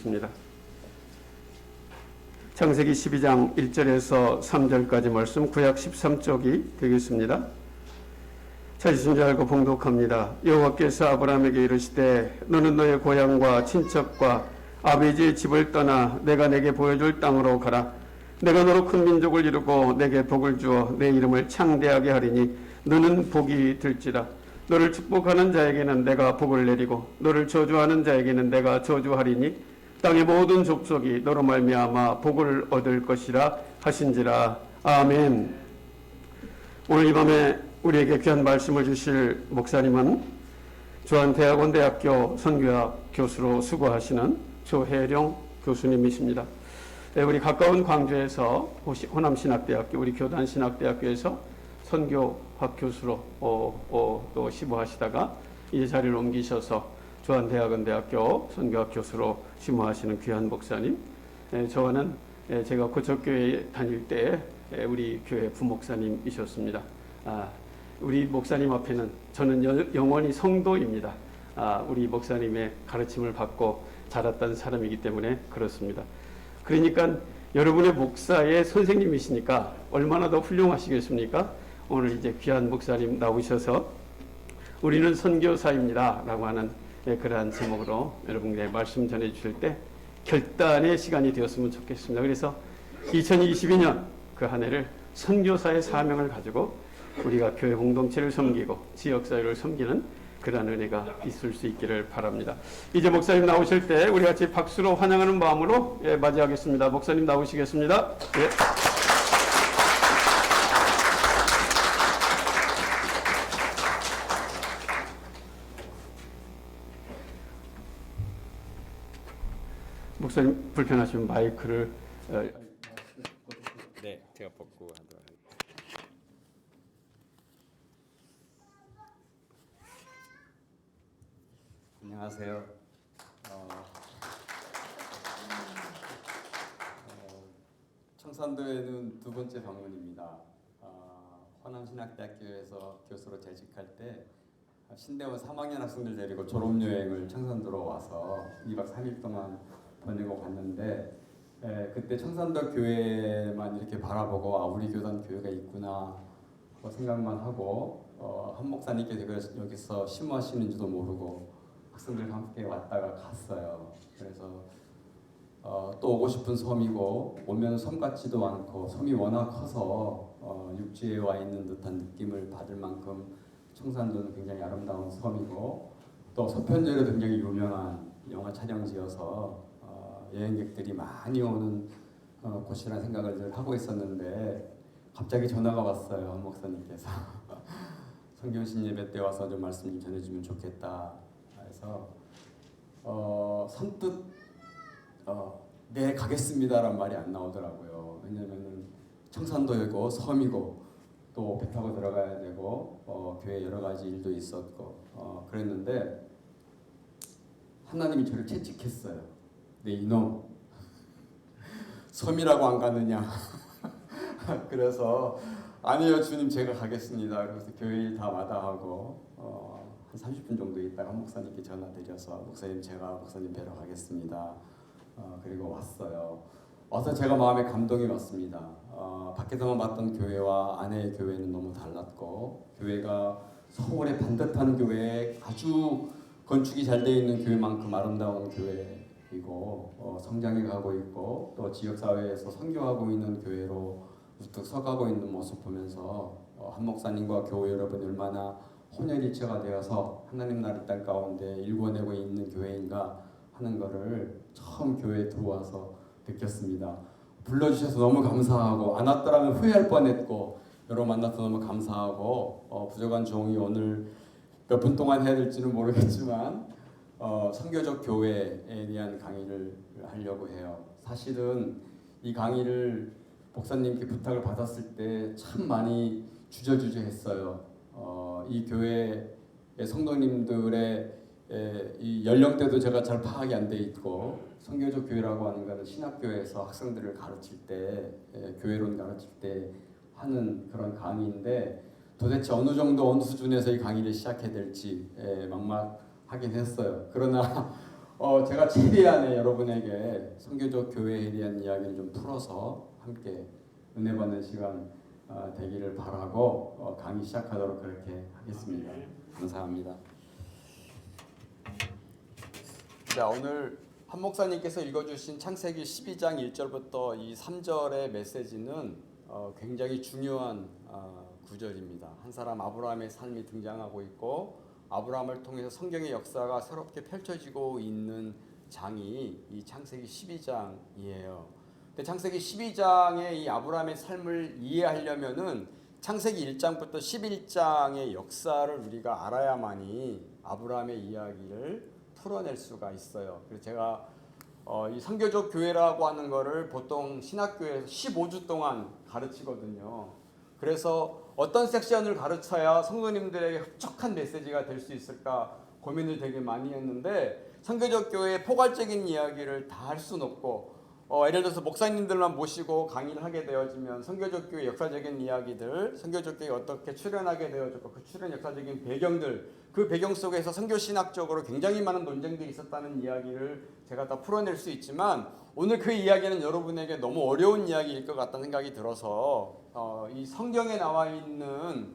읽겠습니다. 창세기 12장 1절에서 3절까지 말씀, 구약 13쪽이 되겠습니다. 찾으신 줄 알고 봉독합니다. 여호와께서 아브라함에게 이르시되 너는 너의 고향과 친척과 아버지의 집을 떠나 내가 내게 보여줄 땅으로 가라. 내가 너로 큰 민족을 이루고 내게 복을 주어 내 이름을 창대하게 하리니 너는 복이 될지라. 너를 축복하는 자에게는 내가 복을 내리고 너를 저주하는 자에게는 내가 저주하리니 땅의 모든 족속이 너로 말미암아 복을 얻을 것이라 하신지라. 아멘. 오늘 이 밤에 우리에게 귀한 말씀을 주실 목사님은 주한대학원대학교 선교학 교수로 수고하시는 조혜령 교수님이십니다. 우리 가까운 광주에서 호남신학대학교, 우리 교단신학대학교에서 선교학 교수로 또 시무하시다가 이 자리를 옮기셔서 주한대학원대학교 선교학 교수로 심호하시는 귀한 목사님. 저와는 제가 고척교회 다닐 때 우리 교회 부목사님이셨습니다. 우리 목사님 앞에는 저는 영원히 성도입니다. 우리 목사님의 가르침을 받고 자랐던 사람이기 때문에 그렇습니다. 그러니까 여러분의 목사의 선생님이시니까 얼마나 더 훌륭하시겠습니까? 오늘 이제 귀한 목사님 나오셔서 우리는 선교사입니다 라고 하는 그러한 제목으로 여러분께 말씀 전해 주실 때 결단의 시간이 되었으면 좋겠습니다. 그래서 2022년 그 한 해를 선교사의 사명을 가지고 우리가 교회 공동체를 섬기고 지역사회를 섬기는 그러한 은혜가 있을 수 있기를 바랍니다. 이제 목사님 나오실 때 우리 같이 박수로 환영하는 마음으로 맞이하겠습니다. 목사님 나오시겠습니다. 예. 목사님 불편하시면 마이크를 네, 제가 벗고 하도록 하겠습니다. 안녕하세요. 청산도에는 두 번째 방문입니다. 호남신학대학교에서 교수로 재직할 때 신대원 3학년 학생들 데리고 졸업여행을 청산도로 와서 2박 3일 동안 보내고 갔는데 그때 청산도 교회만 이렇게 바라보고 우리 교단 교회가 있구나 생각만 하고 한 목사님께서 여기서 심호하시는지도 모르고 학생들과 함께 왔다가 갔어요. 그래서 또 오고 싶은 섬이고 오면 섬 같지도 않고 섬이 워낙 커서 육지에 와 있는 듯한 느낌을 받을 만큼 청산도는 굉장히 아름다운 섬이고 또 서편제로 굉장히 유명한 영화 촬영지여서 여행객들이 많이 오는 곳이라는 생각을 늘 하고 있었는데 갑자기 전화가 왔어요. 한 목사님께서 성경신 예배 때 와서 좀 말씀 좀 전해주면 좋겠다 해서 선뜻 네 가겠습니다란 말이 안 나오더라고요. 왜냐면은 청산도이고 섬이고 또 배 타고 들어가야 되고 교회 여러 가지 일도 있었고 그랬는데 하나님이 저를 채찍했어요. 네 이놈 섬이라고 안 가느냐. 그래서 아니요 주님 제가 가겠습니다. 그래서 교회 일 다 마다하고 한 30분 정도 있다가 한 목사님께 전화 드려서 목사님 제가 목사님 뵈러 가겠습니다. 그리고 왔어요. 와서 제가 마음에 감동이 왔습니다. 밖에서만 봤던 교회와 안의 교회는 너무 달랐고 교회가 서울의 반듯한 교회 아주 건축이 잘 되어 있는 교회만큼 아름다운 교회이고 성장해 가고 있고 또 지역사회에서 선교하고 있는 교회로 우뚝 서가고 있는 모습 보면서 한 목사님과 교회 여러분이 얼마나 혼연일체가 되어서 하나님 나라 땅 가운데 일궈내고 있는 교회인가 하는 것을 처음 교회에 들어와서 느꼈습니다. 불러주셔서 너무 감사하고 안 왔더라면 후회할 뻔했고 여러분 만나서 너무 감사하고 부족한 종이 오늘 몇 분 동안 해야 될지는 모르겠지만 선교적 교회에 대한 강의를 하려고 해요. 사실은 이 강의를 목사님께 부탁을 받았을 때 참 많이 주저주저했어요. 이 교회의 성도님들의 이 연령대도 제가 잘 파악이 안 돼 있고 선교적 교회라고 하는 것은 신학교에서 학생들을 가르칠 때 교회론 가르칠 때 하는 그런 강의인데 도대체 어느 정도 어느 수준에서 이 강의를 시작해야 될지 막막하긴 했어요. 그러나 제가 최대한의 여러분에게 선교적 교회에 대한 이야기를 좀 풀어서 함께 은혜 받는 시간 되기를 바라고 강의 시작하도록 그렇게 하겠습니다. 감사합니다. 자, 오늘 한 목사님께서 읽어주신 창세기 12장 1절부터 이 3절의 메시지는 굉장히 중요한 구절입니다. 한 사람 아브라함의 삶이 등장하고 있고 아브라함을 통해서 성경의 역사가 새롭게 펼쳐지고 있는 장이 이 창세기 12장이에요. 근데 창세기 12장의 이 아브라함의 삶을 이해하려면은 창세기 1장부터 11장의 역사를 우리가 알아야만이 아브라함의 이야기를 풀어낼 수가 있어요. 그래서 제가 이 선교적 교회라고 하는 거를 보통 신학교에서 15주 동안 가르치거든요. 그래서 어떤 섹션을 가르쳐야 성도님들에게 흡족한 메시지가 될 수 있을까 고민을 되게 많이 했는데 선교적 교회의 포괄적인 이야기를 다 할 수는 없고 예를 들어서 목사님들만 모시고 강의를 하게 되어지면 선교적 교회 역사적인 이야기들, 선교적 교회에 어떻게 출현하게 되어졌고 그 출현 역사적인 배경들, 그 배경 속에서 선교 신학적으로 굉장히 많은 논쟁들이 있었다는 이야기를 제가 다 풀어낼 수 있지만 오늘 그 이야기는 여러분에게 너무 어려운 이야기일 것 같다는 생각이 들어서 이 성경에 나와 있는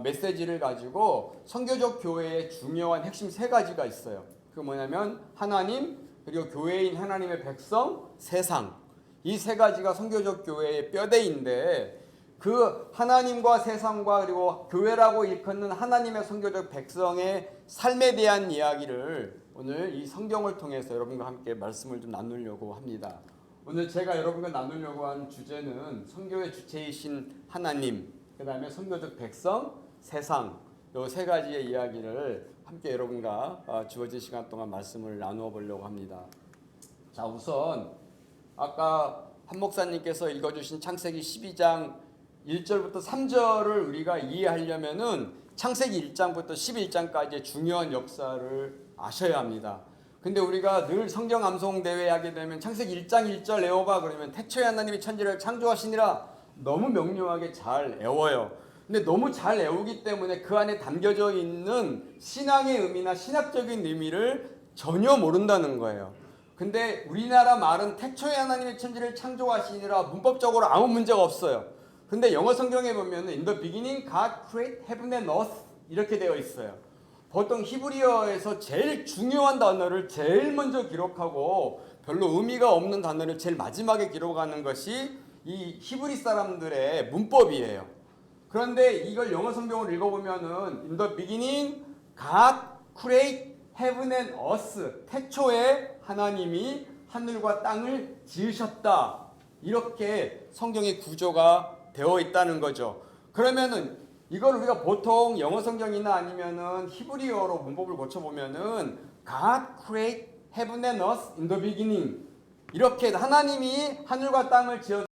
메시지를 가지고 선교적 교회의 중요한 핵심 세 가지가 있어요. 그 뭐냐면 하나님, 그리고 교회인 하나님의 백성, 세상. 이 세 가지가 선교적 교회의 뼈대인데 그 하나님과 세상과 그리고 교회라고 일컫는 하나님의 선교적 백성의 삶에 대한 이야기를 오늘 이 성경을 통해서 여러분과 함께 말씀을 좀 나누려고 합니다. 오늘 제가 여러분과 나누려고 한 주제는 선교의 주체이신 하나님, 그 다음에 선교적 백성, 세상, 이 세 가지의 이야기를 함께 여러분과 주어진 시간 동안 말씀을 나누어 보려고 합니다. 자, 우선 아까 한 목사님께서 읽어주신 창세기 12장 1절부터 3절을 우리가 이해하려면은 창세기 1장부터 11장까지의 중요한 역사를 아셔야 합니다. 근데 우리가 늘 성경 암송 대회 하게 되면 창세기 1장 1절 외워봐 그러면 태초에 하나님이 천지를 창조하시니라 너무 명료하게 잘 외워요. 근데 너무 잘 외우기 때문에 그 안에 담겨져 있는 신앙의 의미나 신학적인 의미를 전혀 모른다는 거예요. 근데 우리나라 말은 태초에 하나님의 천지를 창조하시니라 문법적으로 아무 문제가 없어요. 근데 영어 성경에 보면 In the beginning God created heaven and earth 이렇게 되어 있어요. 보통 히브리어에서 제일 중요한 단어를 제일 먼저 기록하고 별로 의미가 없는 단어를 제일 마지막에 기록하는 것이 이 히브리 사람들의 문법이에요. 그런데 이걸 영어 성경을 읽어보면은 In the beginning God created heaven and earth. 태초에 하나님이 하늘과 땅을 지으셨다. 이렇게 성경의 구조가 되어 있다는 거죠. 그러면은 이걸 우리가 보통 영어 성경이나 아니면은 히브리어로 문법을 고쳐보면은 God created heaven and earth in the beginning. 이렇게 하나님이 하늘과 땅을 지어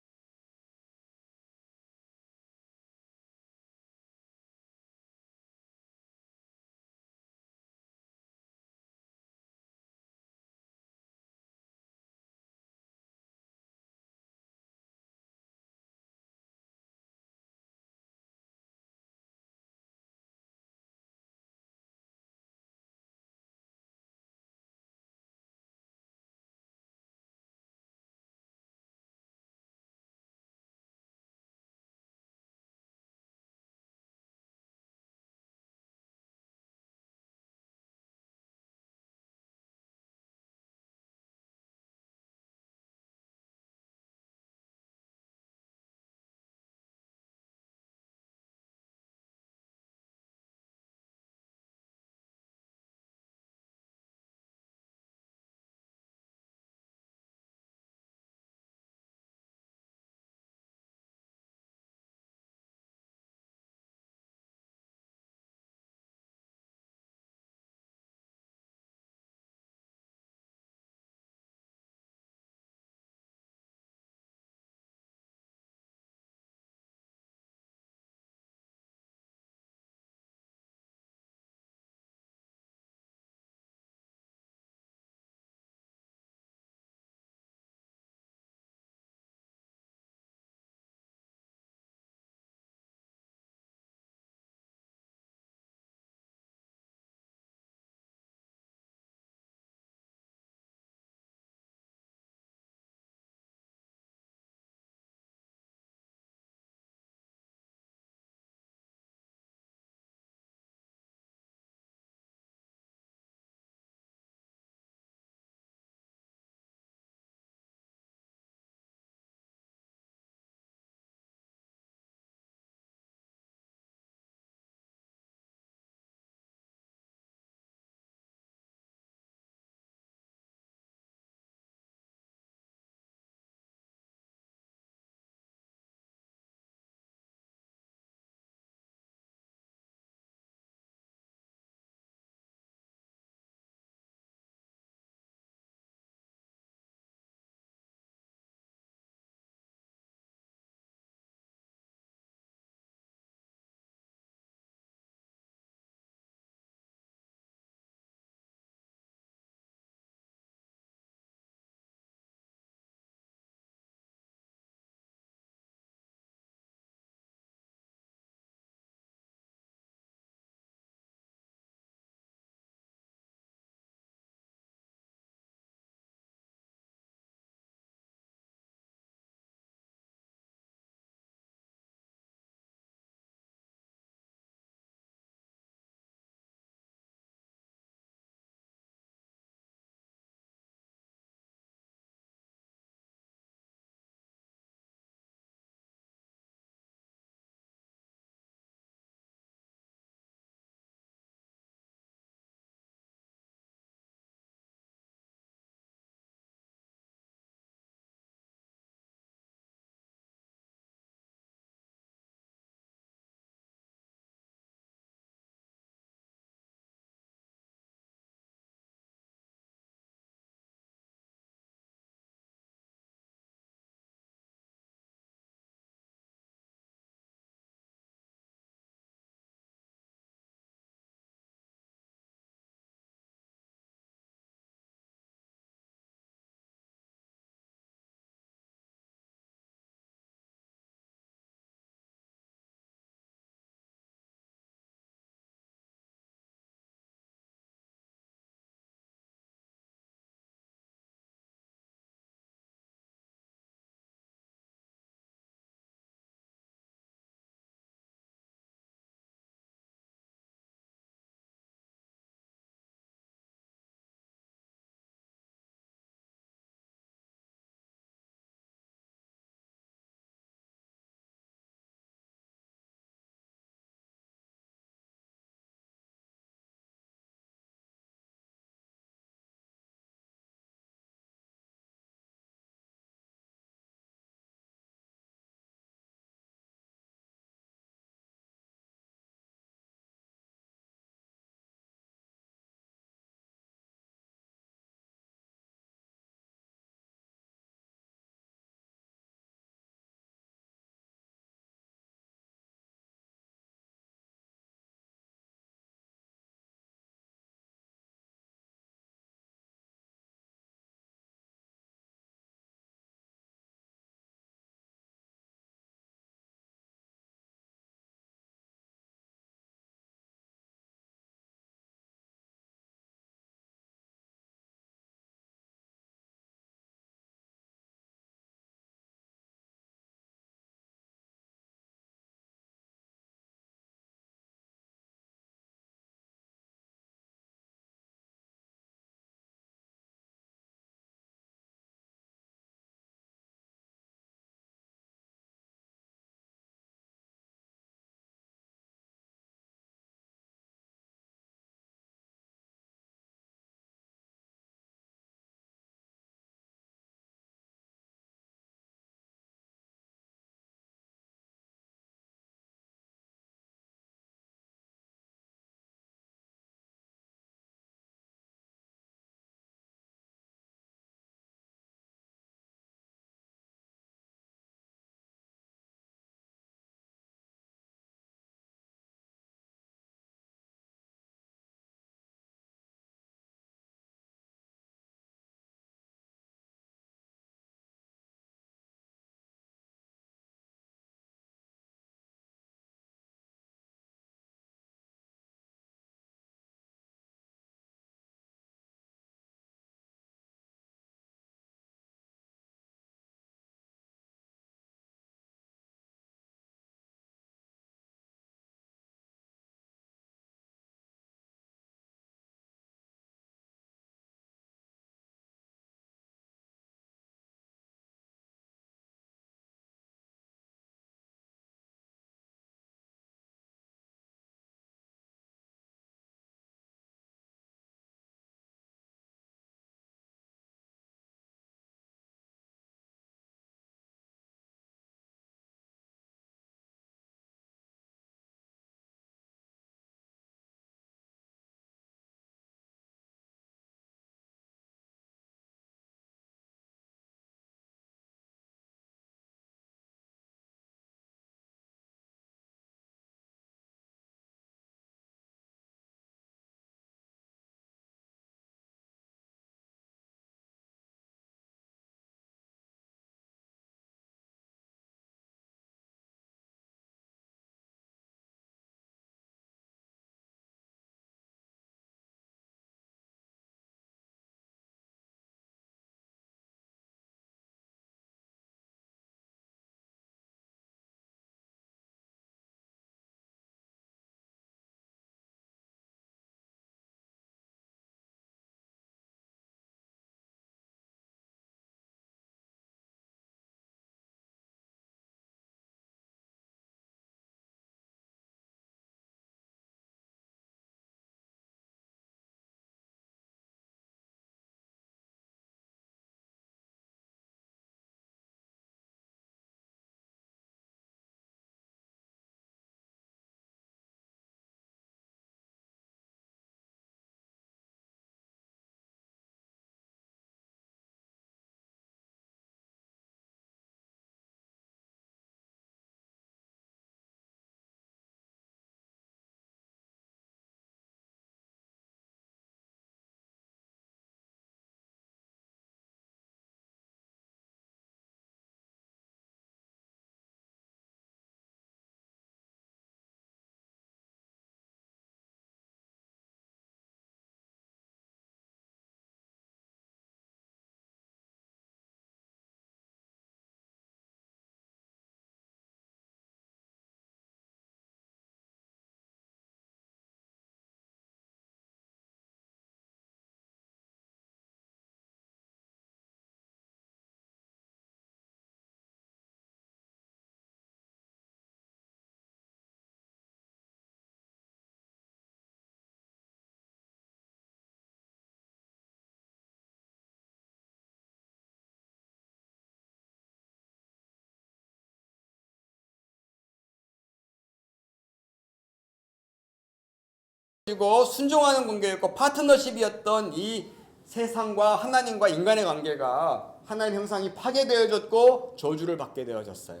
그리고 순종하는 관계였고 파트너십이었던 이 세상과 하나님과 인간의 관계가 하나님 형상이 파괴되어졌고 저주를 받게 되어졌어요.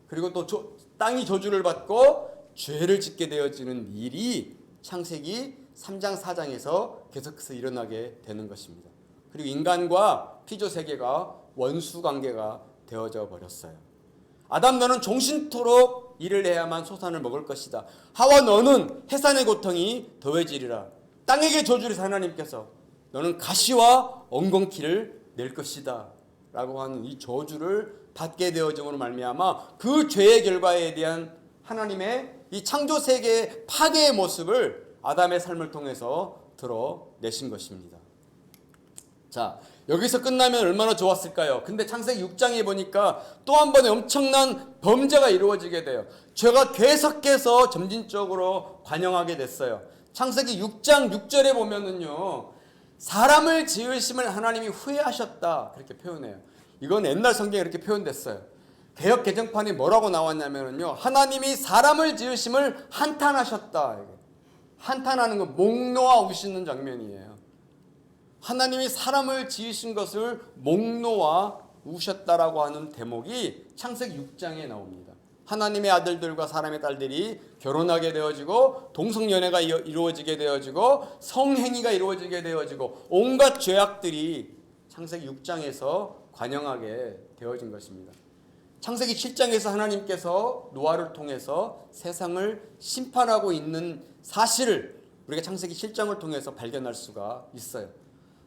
그리고 또 땅이 저주를 받고 죄를 짓게 되어지는 일이 창세기 3장 4장에서 계속해서 일어나게 되는 것입니다. 그리고 인간과 피조 세계가 원수 관계가 되어져 버렸어요. 아담 너는 종신토록 일을 해야만 소산을 먹을 것이다. 하와 너는 해산의 고통이 더해지리라. 땅에게 저주를 하나님께서 너는 가시와 엉겅퀴를 낼 것이다 라고 하는 이 저주를 받게 되어짐으로 말미암아 그 죄의 결과에 대한 하나님의 이 창조 세계의 파괴의 모습을 아담의 삶을 통해서 드러내신 것입니다. 자, 여기서 끝나면 얼마나 좋았을까요? 근데 창세기 6장에 보니까 또 한 번의 엄청난 범죄가 이루어지게 돼요. 죄가 계속해서 점진적으로 관영하게 됐어요. 창세기 6장 6절에 보면은요, 사람을 지으심을 하나님이 후회하셨다 그렇게 표현해요. 이건 옛날 성경에 이렇게 표현됐어요. 개역 개정판이 뭐라고 나왔냐면요, 하나님이 사람을 지으심을 한탄하셨다. 한탄하는 건 목 놓아 우시는 장면이에요. 하나님이 사람을 지으신 것을 목 놓아 우셨다라고 하는 대목이 창세기 6장에 나옵니다. 하나님의 아들들과 사람의 딸들이 결혼하게 되어지고 동성연애가 이루어지게 되어지고 성행위가 이루어지게 되어지고 온갖 죄악들이 창세기 6장에서 관영하게 되어진 것입니다. 창세기 7장에서 하나님께서 노아를 통해서 세상을 심판하고 있는 사실을 우리가 창세기 7장을 통해서 발견할 수가 있어요.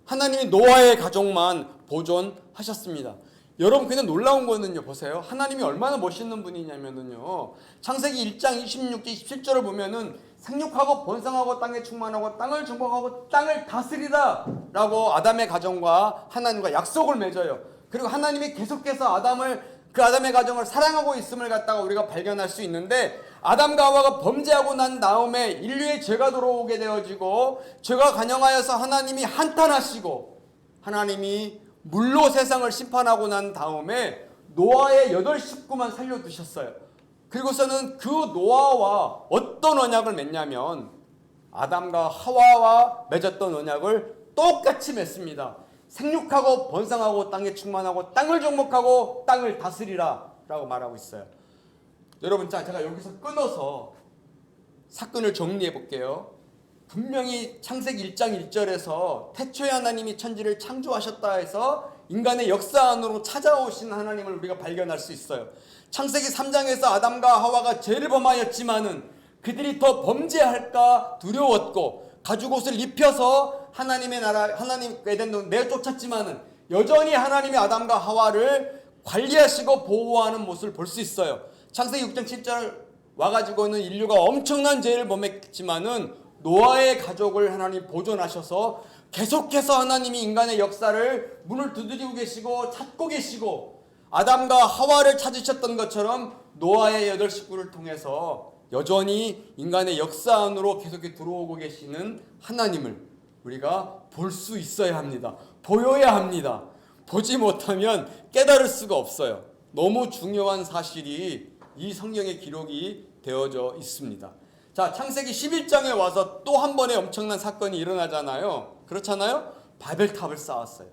하나님이 노아의 가족만 보존하셨습니다. 여러분 그냥 놀라운 거는요, 보세요. 하나님이 얼마나 멋있는 분이냐면요, 창세기 1장 26절 27절을 보면은 생육하고 번성하고 땅에 충만하고 땅을 정복하고 땅을 다스리라 라고 아담의 가정과 하나님과 약속을 맺어요. 그리고 하나님이 계속해서 아담의 가정을 사랑하고 있음을 갖다가 우리가 발견할 수 있는데, 아담과 하와가 범죄하고 난 다음에 인류의 죄가 들어오게 되어지고 죄가 관영하여서 하나님이 한탄하시고 하나님이 물로 세상을 심판하고 난 다음에 노아의 8 식구만 살려두셨어요. 그리고서는 그 노아와 어떤 언약을 맺냐면 아담과 하와와 맺었던 언약을 똑같이 맺습니다. 생육하고 번성하고 땅에 충만하고 땅을 정복하고 땅을 다스리라 라고 말하고 있어요. 여러분, 제가 여기서 끊어서 사건을 정리해 볼게요. 분명히 창세기 1장 1절에서 태초에 하나님이 천지를 창조하셨다 해서 인간의 역사 안으로 찾아오신 하나님을 우리가 발견할 수 있어요. 창세기 3장에서 아담과 하와가 죄를 범하였지만은 그들이 더 범죄할까 두려웠고 가죽옷을 입혀서 하나님의 나라, 하나님 에덴을 내쫓았지만은 여전히 하나님이 아담과 하와를 관리하시고 보호하는 모습을 볼 수 있어요. 창세기 6장 7절 와가지고는 인류가 엄청난 죄를 범했지만은 노아의 가족을 하나님 보존하셔서 계속해서 하나님이 인간의 역사를 문을 두드리고 계시고 찾고 계시고 아담과 하와를 찾으셨던 것처럼 노아의 8 식구를 통해서 여전히 인간의 역사 안으로 계속 들어오고 계시는 하나님을 우리가 볼 수 있어야 합니다. 보여야 합니다. 보지 못하면 깨달을 수가 없어요. 너무 중요한 사실이 이 성경의 기록이 되어져 있습니다. 자, 창세기 11장에 와서 또 한 번의 엄청난 사건이 일어나잖아요. 그렇잖아요? 바벨탑을 쌓았어요.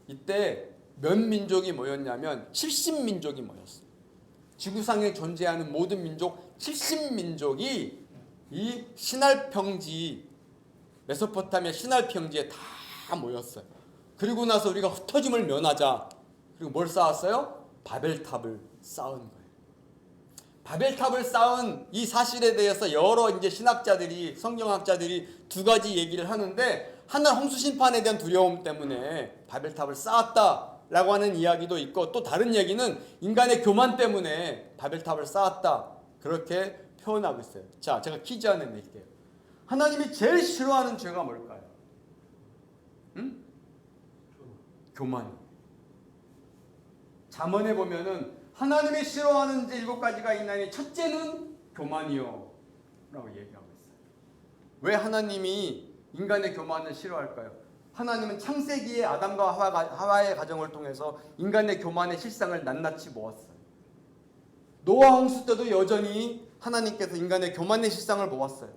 이때 몇 민족이 모였냐면 70민족이 모였어요. 지구상에 존재하는 모든 민족 70민족이 이 시날 평지, 메소포타미아 시날 평지에 다 모였어요. 그리고 나서 우리가 흩어짐을 면하자. 그리고 뭘 쌓았어요? 바벨탑을 쌓은 거예요. 바벨탑을 쌓은 이 사실에 대해서 여러 이제 신학자들이, 성경학자들이 두 가지 얘기를 하는데, 하나는 홍수 심판에 대한 두려움 때문에 바벨탑을 쌓았다라고 하는 이야기도 있고, 또 다른 얘기는 인간의 교만 때문에 바벨탑을 쌓았다, 그렇게 표현하고 있어요. 자, 제가 퀴즈 하나 낼게요. 하나님이 제일 싫어하는 죄가 뭘까요? 응? 교만. 잠언에 보면은 하나님이 싫어하는 죄 7가지가 있나니 첫째는 교만이요 라고 얘기하고 있어요. 왜 하나님이 인간의 교만을 싫어할까요? 하나님은 창세기에 아담과 하와의 가정을 통해서 인간의 교만의 실상을 낱낱이 모았어요. 노아 홍수 때도 여전히 하나님께서 인간의 교만의 실상을 모았어요.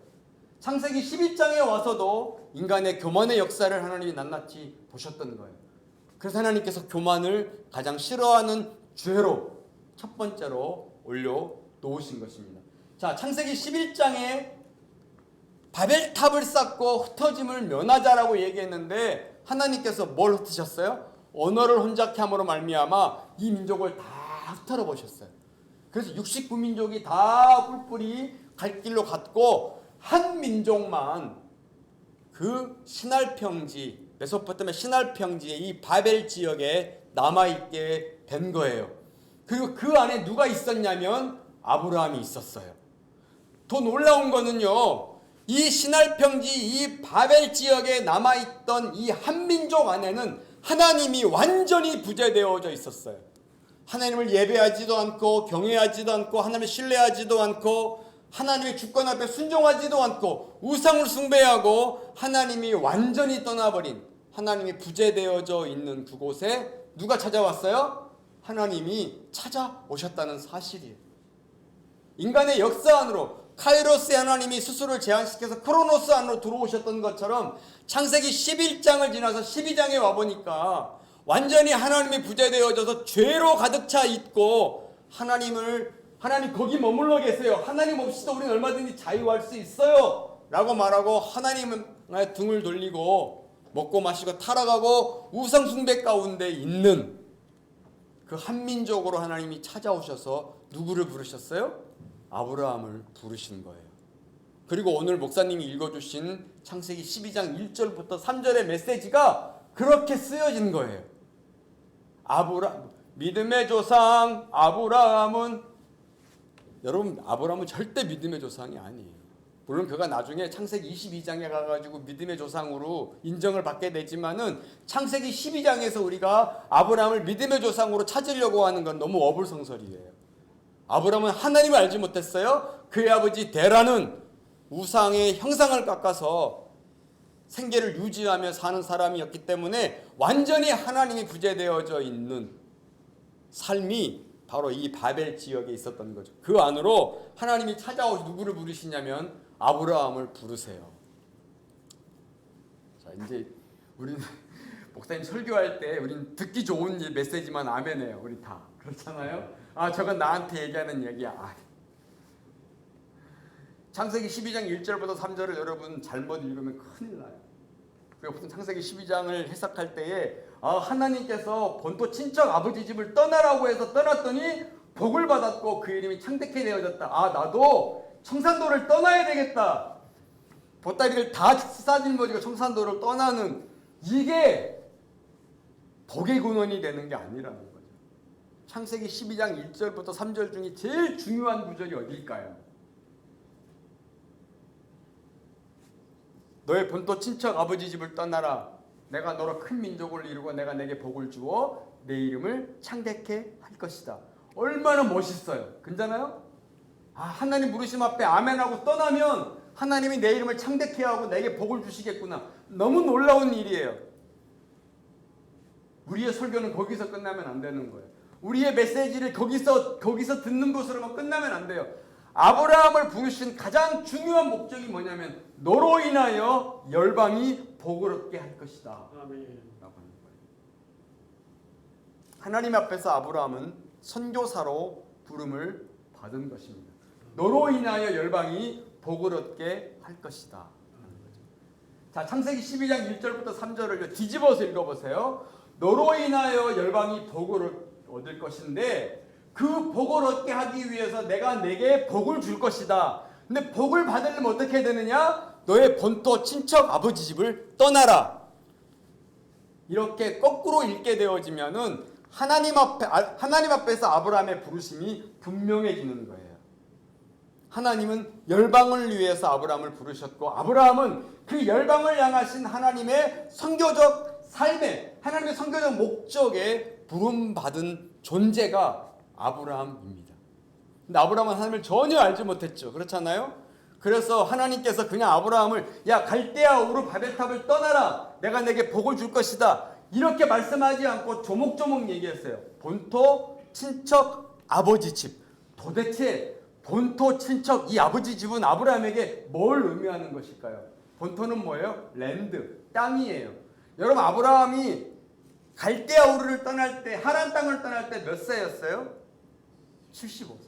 창세기 11장에 와서도 인간의 교만의 역사를 하나님이 낱낱이 보셨던 거예요. 그래서 하나님께서 교만을 가장 싫어하는 죄로 첫 번째로 올려놓으신 것입니다. 자, 창세기 11장에 바벨탑을 쌓고 흩어짐을 면하자라고 얘기했는데 하나님께서 뭘 흩으셨어요? 언어를 혼잡케 함으로 말미암아 이 민족을 다 흩어러 보셨어요. 그래서 69민족이 다 뿔뿔이 갈 길로 갔고 한 민족만 그 시날 평지, 메소포타미아 시날 평지의 이 바벨 지역에 남아있게 된 거예요. 그리고 그 안에 누가 있었냐면 아브라함이 있었어요. 더 놀라운 거는요, 이 시날 평지, 이 바벨 지역에 남아있던 이 한민족 안에는 하나님이 완전히 부재되어져 있었어요. 하나님을 예배하지도 않고 경외하지도 않고 하나님을 신뢰하지도 않고 하나님의 주권 앞에 순종하지도 않고 우상을 숭배하고 하나님이 완전히 떠나버린, 하나님이 부재되어져 있는 그곳에 누가 찾아왔어요? 하나님이 찾아오셨다는 사실이에요. 인간의 역사 안으로 카이로스의 하나님이 스스로를 제한시켜서 크로노스 안으로 들어오셨던 것처럼 창세기 11장을 지나서 12장에 와보니까 완전히 하나님이 부재되어져서 죄로 가득 차 있고 하나님 거기 머물러 계세요. 하나님 없이도 우리는 얼마든지 자유할 수 있어요 라고 말하고 하나님의 등을 돌리고 먹고 마시고 타락하고 우상 숭배 가운데 있는 그 한민족으로 하나님이 찾아오셔서 누구를 부르셨어요? 아브라함을 부르신 거예요. 그리고 오늘 목사님이 읽어주신 창세기 12장 1절부터 3절의 메시지가 그렇게 쓰여진 거예요. 믿음의 조상 아브라함은, 여러분, 아브라함은 절대 믿음의 조상이 아니에요. 물론 그가 나중에 창세기 22장에 가가지고 믿음의 조상으로 인정을 받게 되지만은 창세기 12장에서 우리가 아브라함을 믿음의 조상으로 찾으려고 하는 건 너무 어불성설이에요. 아브라함은 하나님을 알지 못했어요. 그의 아버지 데라는 우상의 형상을 깎아서 생계를 유지하며 사는 사람이었기 때문에 완전히 하나님이 부재되어져 있는 삶이 바로 이 바벨 지역에 있었던 거죠. 그 안으로 하나님이 찾아오셔서 누구를 부르시냐면 아브라함을 부르세요. 자, 이제 우리는 목사님 설교할 때 우리는 듣기 좋은 메시지만 아멘해요. 우리 다 그렇잖아요. 저건 나한테 얘기하는 얘기야. 창세기 12장 1절부터 3절을 여러분 잘못 읽으면 큰일 나요. 그리고 무슨 창세기 12장을 해석할 때에 하나님께서 본토 친척 아버지 집을 떠나라고 해서 떠났더니 복을 받았고 그 이름이 창대케 되어졌다. 나도 청산도를 떠나야 되겠다. 보따리를 다 싸질머지고 청산도를 떠나는, 이게 복의 근원이 되는 게 아니라는 거죠. 창세기 12장 1절부터 3절 중에 제일 중요한 구절이 어딜까요? 너의 본토 친척 아버지 집을 떠나라. 내가 너로 큰 민족을 이루고 내가 내게 복을 주어 내 이름을 창대케 할 것이다. 얼마나 멋있어요. 괜찮아요? 하나님 부르심 앞에 아멘하고 떠나면 하나님이 내 이름을 창대케 하고 내게 복을 주시겠구나. 너무 놀라운 일이에요. 우리의 설교는 거기서 끝나면 안 되는 거예요. 우리의 메시지를 거기서 듣는 것으로만 끝나면 안 돼요. 아브라함을 부르신 가장 중요한 목적이 뭐냐면 너로 인하여 열방이 복을 얻게 할 것이다. 아멘. 라고 하는 거예요. 하나님 앞에서 아브라함은 선교사로 부름을 받은 것입니다. 너로 인하여 열방이 복을 얻게 할 것이다. 자, 창세기 12장 1절부터 3절을 뒤집어서 읽어보세요. 너로 인하여 열방이 복을 얻을 것인데 그 복을 얻게 하기 위해서 내가 내게 복을 줄 것이다. 근데 복을 받으려면 어떻게 되느냐? 너의 본토 친척 아버지 집을 떠나라. 이렇게 거꾸로 읽게 되어지면은 하나님 앞에서 아브라함의 부르심이 분명해지는 거예요. 하나님은 열방을 위해서 아브라함을 부르셨고 아브라함은 그 열방을 향하신 하나님의 선교적 삶에, 하나님의 선교적 목적에 부름받은 존재가 아브라함입니다. 근데 아브라함은 하나님을 전혀 알지 못했죠. 그렇잖아요? 그래서 하나님께서 그냥 아브라함을 갈대아 우르 바벨탑을 떠나라. 내가 내게 복을 줄 것이다. 이렇게 말씀하지 않고 조목조목 얘기했어요. 본토 친척 아버지 집. 도대체 본토 친척 이 아버지 집은 아브라함에게 뭘 의미하는 것일까요? 본토는 뭐예요? 랜드, 땅이에요. 여러분 아브라함이 갈대아 우르를 떠날 때 하란 땅을 떠날 때 몇 세였어요? 75세.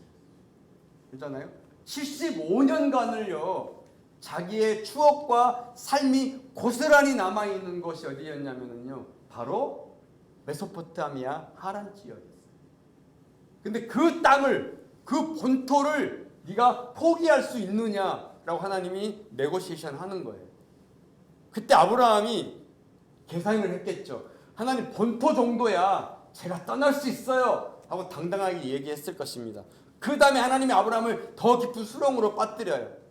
그렇잖아요? 75년간을요. 자기의 추억과 삶이 고스란히 남아있는 것이 어디였냐면요. 바로 메소포타미아 하란 지역이었어요. 근데 그 땅을 그 본토를 네가 포기할 수 있느냐라고 하나님이 네고시에이션 하는 거예요. 그때 아브라함이 계산을 했겠죠. 하나님 본토 정도야 제가 떠날 수 있어요 하고 당당하게 얘기했을 것입니다. 그 다음에 하나님이 아브라함을 더 깊은 수렁으로 빠뜨려요.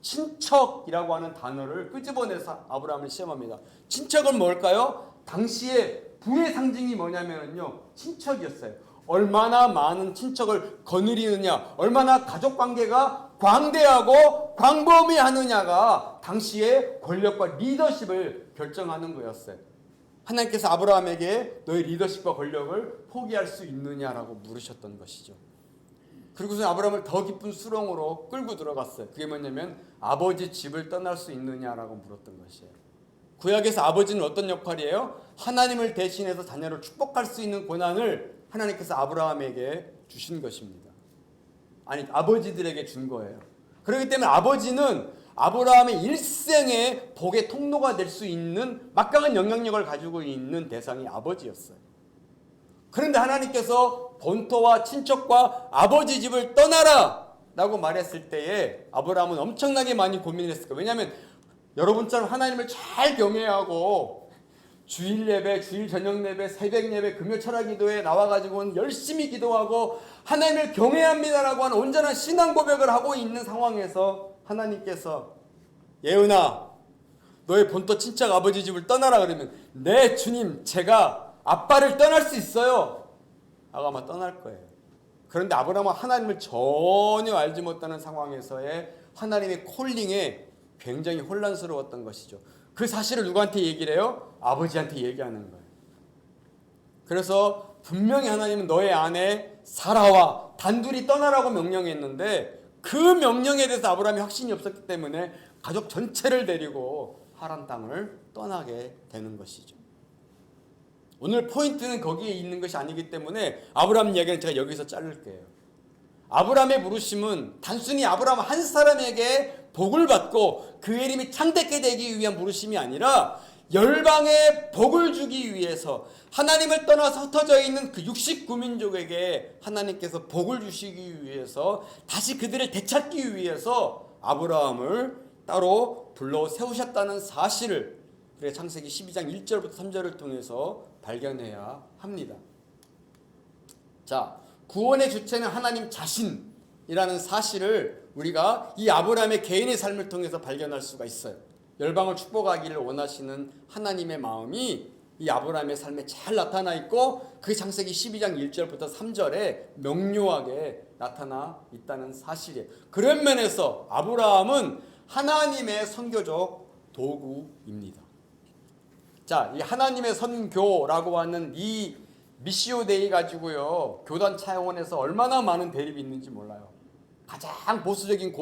친척이라고 하는 단어를 끄집어내서 아브라함을 시험합니다. 친척은 뭘까요? 당시에 부의 상징이 뭐냐면요, 친척이었어요. 얼마나 많은 친척을 거느리느냐, 얼마나 가족관계가 광대하고 광범위하느냐가 당시의 권력과 리더십을 결정하는 거였어요. 하나님께서 아브라함에게 너의 리더십과 권력을 포기할 수 있느냐라고 물으셨던 것이죠. 그리고서 아브라함을 더 깊은 수렁으로 끌고 들어갔어요. 그게 뭐냐면 아버지 집을 떠날 수 있느냐라고 물었던 것이에요. 구약에서 아버지는 어떤 역할이에요? 하나님을 대신해서 자녀를 축복할 수 있는 권한을 하나님께서 아브라함에게 주신 것입니다. 아니, 아버지들에게 준 거예요. 그렇기 때문에 아버지는 아브라함의 일생의 복의 통로가 될 수 있는 막강한 영향력을 가지고 있는 대상이 아버지였어요. 그런데 하나님께서 본토와 친척과 아버지 집을 떠나라 라고 말했을 때에 아브라함은 엄청나게 많이 고민을 했을 거예요. 왜냐하면 여러분처럼 하나님을 잘 경외하고 주일 예배, 주일 저녁 예배, 새벽 예배, 금요 철학 기도에 나와가지고는 열심히 기도하고 하나님을 경외합니다라고 하는 온전한 신앙 고백을 하고 있는 상황에서 하나님께서 예은아, 너의 본토 친척 아버지 집을 떠나라 그러면 네 주님, 제가 아빠를 떠날 수 있어요. 아마 떠날 거예요. 그런데 아브라함은 하나님을 전혀 알지 못하는 상황에서의 하나님의 콜링에 굉장히 혼란스러웠던 것이죠. 그 사실을 누구한테 얘기를 해요? 아버지한테 얘기하는 거예요. 그래서 분명히 하나님은 너의 아내 사라와 단둘이 떠나라고 명령했는데 그 명령에 대해서 아브라함이 확신이 없었기 때문에 가족 전체를 데리고 하란 땅을 떠나게 되는 것이죠. 오늘 포인트는 거기에 있는 것이 아니기 때문에 아브라함 이야기는 제가 여기서 자를게요. 아브라함의 부르심은 단순히 아브라함 한 사람에게 복을 받고 그의 이름이 창대케 되기 위한 부르심이 아니라 열방에 복을 주기 위해서 하나님을 떠나서 흩어져 있는 그 69민족에게 하나님께서 복을 주시기 위해서 다시 그들을 되찾기 위해서 아브라함을 따로 불러 세우셨다는 사실을 우리가 창세기 12장 1절부터 3절을 통해서 발견해야 합니다. 자, 구원의 주체는 하나님 자신이라는 사실을 우리가 이 아브라함의 개인의 삶을 통해서 발견할 수가 있어요. 열방을 축복하기를 원하시는 하나님의 마음이 이 아브라함의 삶에 잘 나타나 있고 그 창세기 12장 1절부터 3절에 명료하게 나타나 있다는 사실이에요. 그런 면에서 아브라함은 하나님의 선교적 도구입니다. 자, 이 하나님의 선교라고 하는 이 미시오 데이 가지고요, 교단 차원에서 얼마나 많은 대립이 있는지 몰라요. 가장 보수적인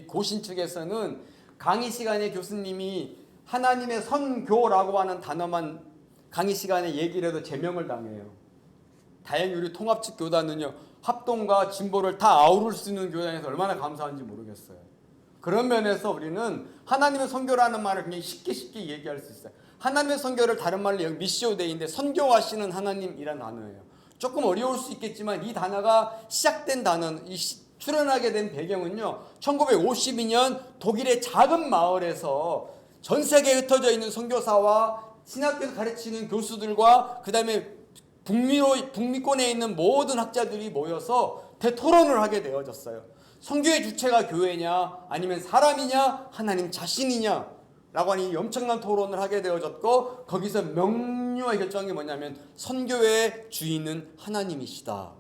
고신 측에서는 강의 시간에 교수님이 하나님의 선교라고 하는 단어만 강의 시간에 얘기를 해도 제명을 당해요. 다행히 우리 통합측 교단은요, 합동과 진보를 다 아우를 수 있는 교단에서 얼마나 감사한지 모르겠어요. 그런 면에서 우리는 하나님의 선교라는 말을 그냥 쉽게 얘기할 수 있어요. 하나님의 선교를 다른 말로 여기 미시오데이인데 선교하시는 하나님이란 단어예요. 조금 어려울 수 있겠지만 이 단어가 시작된 단어는 출현하게 된 배경은요, 1952년 독일의 작은 마을에서 전 세계에 흩어져 있는 선교사와 신학교에서 가르치는 교수들과 그 다음에 북미권에 있는 모든 학자들이 모여서 대토론을 하게 되어졌어요. 선교의 주체가 교회냐 아니면 사람이냐 하나님 자신이냐 라고 하는 이 엄청난 토론을 하게 되어졌고, 거기서 명료하게 결정한 게 뭐냐면 선교의 주인은 하나님이시다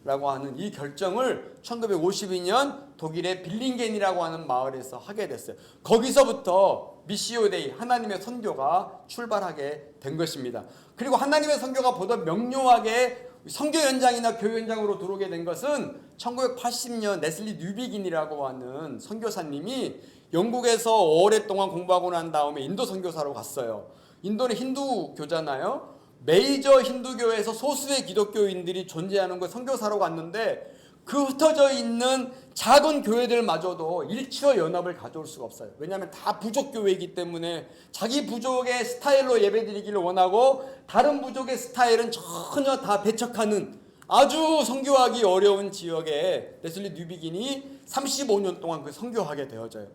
라고 하는 이 결정을 1952년 독일의 빌링겐이라고 하는 마을에서 하게 됐어요. 거기서부터 미시오데이 하나님의 선교가 출발하게 된 것입니다. 그리고 하나님의 선교가 보다 명료하게 선교 현장이나 교회 현장으로 들어오게 된 것은 1980년 레슬리 뉴비긴이라고 하는 선교사님이 영국에서 오랫동안 공부하고 난 다음에 인도 선교사로 갔어요. 인도는 힌두교잖아요. 메이저 힌두교에서 소수의 기독교인들이 존재하는 걸 선교사로 갔는데 그 흩어져 있는 작은 교회들마저도 일치와 연합을 가져올 수가 없어요. 왜냐하면 다 부족 교회이기 때문에 자기 부족의 스타일로 예배드리기를 원하고 다른 부족의 스타일은 전혀 다 배척하는 아주 선교하기 어려운 지역에 레슬리 뉴비긴이 35년 동안 그 선교하게 되어져요.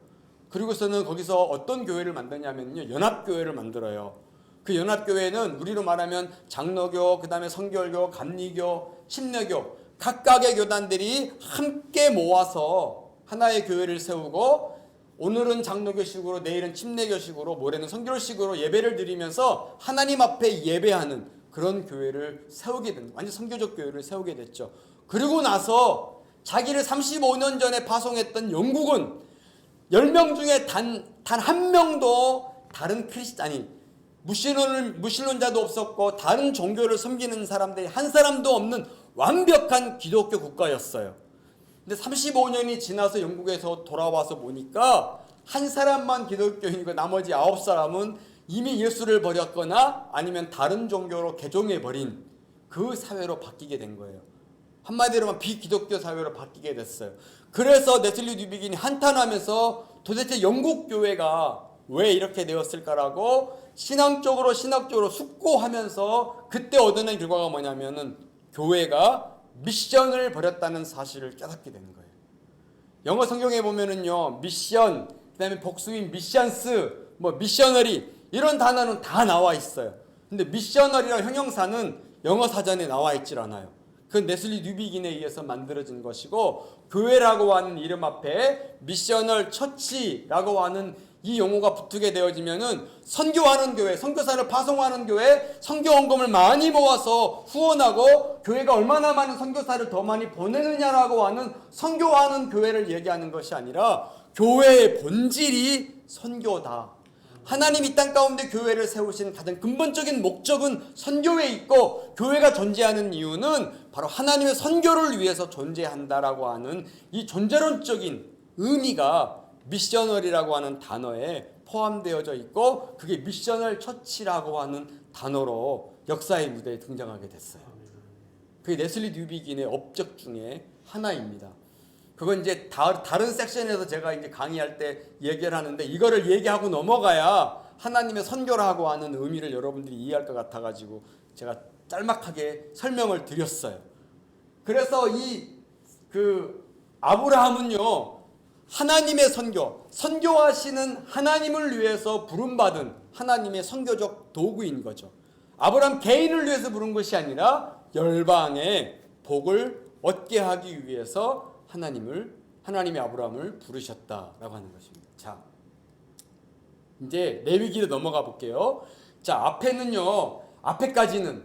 그리고서는 거기서 어떤 교회를 만드냐면요, 연합교회를 만들어요. 그 연합교회는 우리로 말하면 장로교, 그 다음에 성결교, 감리교, 침례교 각각의 교단들이 함께 모아서 하나의 교회를 세우고 오늘은 장로교식으로 내일은 침례교식으로 모레는 성결식으로 예배를 드리면서 하나님 앞에 예배하는 그런 교회를 세우게 된, 완전 선교적 교회를 세우게 됐죠. 그리고 나서 자기를 35년 전에 파송했던 영국은 10명 중에 단 한 명도 다른 크리스찬이 무신론자도 없었고 다른 종교를 섬기는 사람들이 한 사람도 없는 완벽한 기독교 국가였어요. 근데 35년이 지나서 영국에서 돌아와서 보니까 한 사람만 기독교인이고 나머지 9사람은 이미 예수를 버렸거나 아니면 다른 종교로 개종해버린 그 사회로 바뀌게 된 거예요. 한마디로 비기독교 사회로 바뀌게 됐어요. 그래서 레슬리 뉴비긴이 한탄하면서 도대체 영국 교회가 왜 이렇게 되었을까라고 신학적으로 숙고하면서 그때 얻어낸 결과가 뭐냐면은 교회가 미션을 버렸다는 사실을 깨닫게 되는 거예요. 영어 성경에 보면은요, 미션, 그다음에 복수인 미션스, 미셔너리 이런 단어는 다 나와 있어요. 근데 미셔너리라는 형용사는 영어 사전에 나와 있질 않아요. 그건 레슬리 뉴비긴에 의해서 만들어진 것이고 교회라고 하는 이름 앞에 미셔널 처치라고 하는 이 용어가 붙게 되어지면은 선교하는 교회, 선교사를 파송하는 교회, 선교 헌금을 많이 모아서 후원하고 교회가 얼마나 많은 선교사를 더 많이 보내느냐라고 하는 선교하는 교회를 얘기하는 것이 아니라 교회의 본질이 선교다. 하나님이 땅 가운데 교회를 세우신 가장 근본적인 목적은 선교에 있고 교회가 존재하는 이유는 바로 하나님의 선교를 위해서 존재한다라고 하는 이 존재론적인 의미가 미셔널이라고 하는 단어에 포함되어져 있고 그게 미셔널 처치라고 하는 단어로 역사의 무대에 등장하게 됐어요. 그게 레슬리 뉴비긴의 업적 중에 하나입니다. 그건 이제 다른 섹션에서 제가 이제 강의할 때 얘기를 하는데 이거를 얘기하고 넘어가야 하나님의 선교라고 하는 의미를 여러분들이 이해할 것 같아가지고 제가 짤막하게 설명을 드렸어요. 그래서 아브라함은요, 하나님의 선교하시는 하나님을 위해서 부름받은 하나님의 선교적 도구인 거죠. 아브라함 개인을 위해서 부른 것이 아니라 열방의 복을 얻게 하기 위해서 하나님의 아브라함을 부르셨다라고 하는 것입니다. 자, 이제 레위기로 넘어가 볼게요. 자, 앞에까지는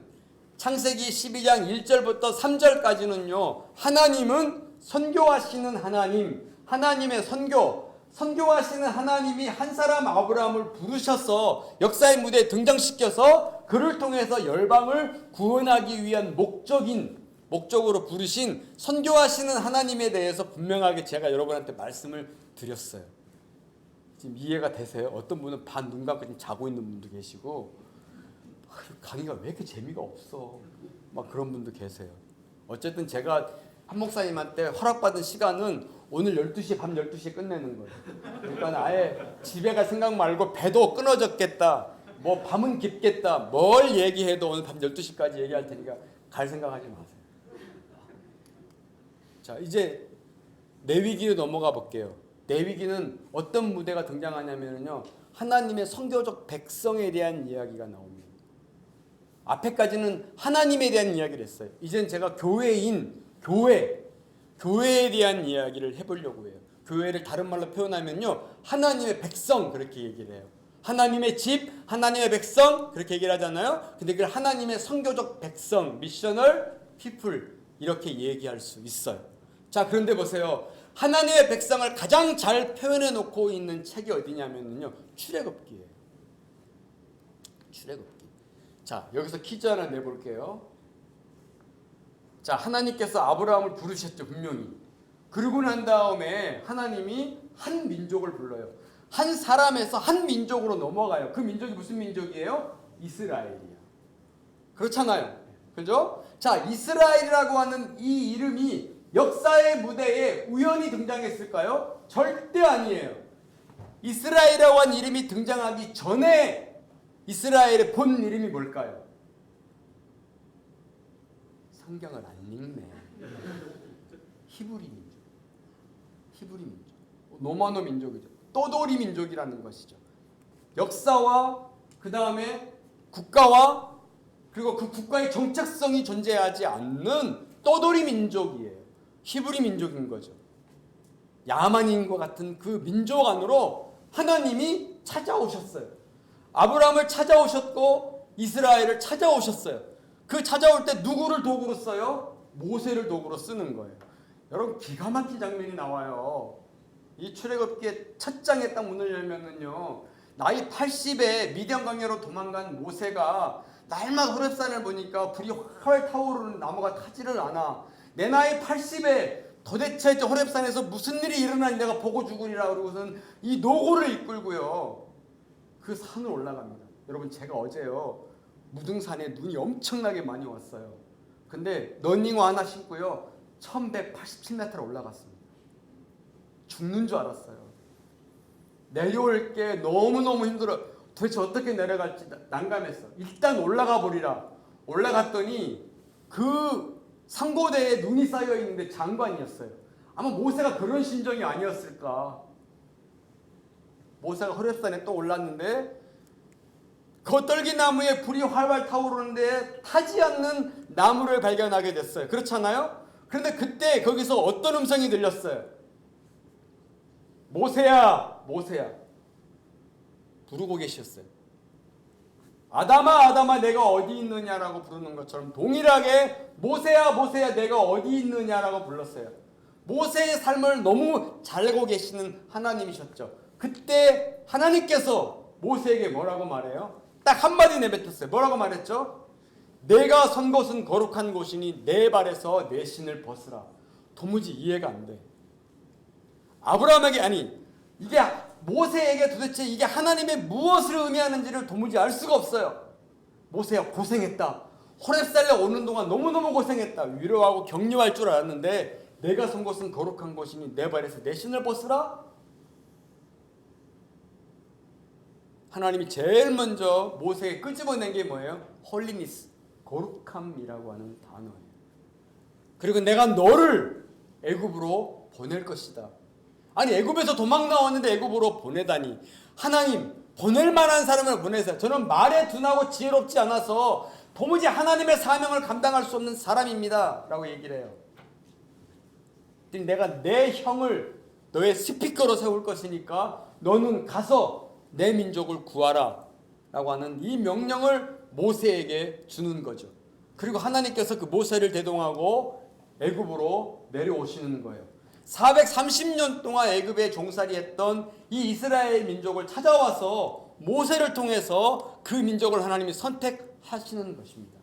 창세기 12장 1절부터 3절까지는요, 하나님은 선교하시는 하나님의 선교하시는 하나님이 한 사람 아브라함을 부르셔서 역사의 무대에 등장시켜서 그를 통해서 열방을 구원하기 위한 목적으로 부르신 선교하시는 하나님에 대해서 분명하게 제가 여러분한테 말씀을 드렸어요. 지금 이해가 되세요? 어떤 분은 반 눈 감고 지금 자고 있는 분도 계시고 강의가 왜 이렇게 재미가 없어 막 그런 분도 계세요. 어쨌든 제가 한 목사님한테 허락받은 시간은 오늘 12시에 밤 12시에 끝내는 거예요. 그러니까 아예 집에 갈 생각 말고 배도 끊어졌겠다, 밤은 깊겠다, 뭘 얘기해도 오늘 밤 12시까지 얘기할 테니까 갈 생각하지 마세요. 자, 이제 레위기로 넘어가 볼게요. 레위기는 어떤 무대가 등장하냐면요, 하나님의 선교적 백성에 대한 이야기가 나옵니다. 앞에까지는 하나님에 대한 이야기를 했어요. 이제는 제가 교회에 대한 이야기를 해보려고 해요. 교회를 다른 말로 표현하면요, 하나님의 백성 그렇게 얘기를 해요. 하나님의 집, 하나님의 백성 그렇게 얘기를 하잖아요. 근데 그걸 하나님의 선교적 백성, 미셔널 피플 이렇게 얘기할 수 있어요. 자, 그런데 보세요. 하나님의 백성을 가장 잘 표현해 놓고 있는 책이 어디냐면요, 출애굽기예요. 출애굽기. 자, 여기서 퀴즈 하나 내볼게요. 자, 하나님께서 아브라함을 부르셨죠, 분명히. 그러고 난 다음에 하나님이 한 민족을 불러요. 한 사람에서 한 민족으로 넘어가요. 그 민족이 무슨 민족이에요? 이스라엘이야. 그렇잖아요. 그죠? 자, 이스라엘이라고 하는 이 이름이 역사의 무대에 우연히 등장했을까요? 절대 아니에요. 이스라엘이라고 하는 이름이 등장하기 전에 이스라엘의 본 이름이 뭘까요? 성경을 안 읽네. 히브리 민족. 히브리 민족. 노마노 민족이죠. 또도리 민족이라는 것이죠. 역사와 그 다음에 국가와 그리고 그 국가의 정체성이 존재하지 않는 떠돌이 민족이에요. 히브리 민족인 거죠. 야만인과 같은 그 민족 안으로 하나님이 찾아오셨어요. 아브라함을 찾아오셨고 이스라엘을 찾아오셨어요. 그 찾아올 때 누구를 도구로 써요? 모세를 도구로 쓰는 거예요. 여러분, 기가 막힌 장면이 나와요. 이 출애굽기의 첫 장에 딱 문을 열면은요, 나이 80에 미디안 광야로 도망간 모세가 날마다 호렙산을 보니까 불이 활 타오르는 나무가 타지를 않아. 내 나이 80에 도대체 저 호렙산에서 무슨 일이 일어나니 내가 보고 죽으리라 그러고선 이 노고를 이끌고요, 그 산을 올라갑니다. 여러분, 제가 어제요 무등산에 눈이 엄청나게 많이 왔어요. 근데 러닝화 하나 신고요 1187m를 올라갔습니다. 죽는 줄 알았어요. 내려올 게 너무너무 힘들어. 도대체 어떻게 내려갈지 난감했어. 일단 올라가 버리라. 올라갔더니 그 상고대에 눈이 쌓여 있는데 장관이었어요. 아마 모세가 그런 심정이 아니었을까. 모세가 호렙산에 또 올랐는데 그 떨기나무에 불이 활활 타오르는데 타지 않는 나무를 발견하게 됐어요. 그렇잖아요? 그런데 그때 거기서 어떤 음성이 들렸어요? 모세야, 모세야. 부르고 계셨어요. 아담아, 아담아, 내가 어디 있느냐라고 부르는 것처럼 동일하게 모세야, 모세야, 내가 어디 있느냐라고 불렀어요. 모세의 삶을 너무 잘 알고 계시는 하나님이셨죠. 그때 하나님께서 모세에게 뭐라고 말해요? 딱 한마디 내뱉었어요. 뭐라고 말했죠? 내가 선 곳은 거룩한 곳이니 내 발에서 내 신을 벗으라. 도무지 이해가 안 돼. 아브라함에게, 아니, 이게 모세에게 도대체 이게 하나님의 무엇을 의미하는지를 도무지 알 수가 없어요. 모세야, 고생했다. 호렙산에 오는 동안 너무너무 고생했다. 위로하고 격려할 줄 알았는데 내가 선 곳은 거룩한 곳이니 내 발에서 내 신을 벗으라. 하나님이 제일 먼저 모세에게 끄집어낸 게 뭐예요? 홀리니스, 거룩함이라고 하는 단어예요. 그리고 내가 너를 애굽으로 보낼 것이다. 아니, 애굽에서 도망 나왔는데 애굽으로 보내다니. 하나님, 보낼 만한 사람을 보내세요. 저는 말에 둔하고 지혜롭지 않아서 도무지 하나님의 사명을 감당할 수 없는 사람입니다 라고 얘기를 해요. 내가 내 형을 너의 스피커로 세울 것이니까 너는 가서 내 민족을 구하라 라고 하는 이 명령을 모세에게 주는 거죠. 그리고 하나님께서 그 모세를 대동하고 애굽으로 내려오시는 거예요. 430년 동안 애굽에 종살이했던 이 이스라엘 민족을 찾아와서 모세를 통해서 그 민족을 하나님이 선택하시는 것입니다.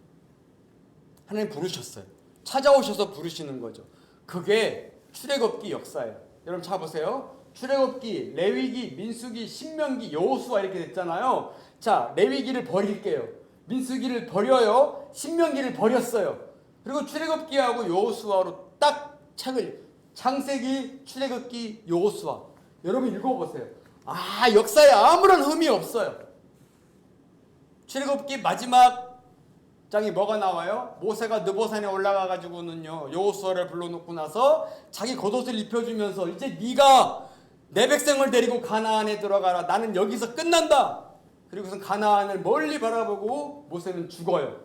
하나님 부르셨어요. 찾아오셔서 부르시는 거죠. 그게 출애굽기 역사예요. 여러분 찾아보세요. 출애굽기, 레위기, 민수기, 신명기, 여호수아 이렇게 됐잖아요. 자, 레위기를 버릴게요. 민수기를 버려요. 신명기를 버렸어요. 그리고 출애굽기하고 여호수아로 딱 책을, 창세기, 출애굽기, 여호수아. 여러분 읽어보세요. 아, 역사에 아무런 흠이 없어요. 출애굽기 마지막 장이 뭐가 나와요? 모세가 느보산에 올라가가지고는요 여호수아를 불러놓고 나서 자기 겉옷을 입혀주면서 이제 네가 내 백성을 데리고 가나안에 들어가라. 나는 여기서 끝난다. 그리고선 가나안을 멀리 바라보고 모세는 죽어요.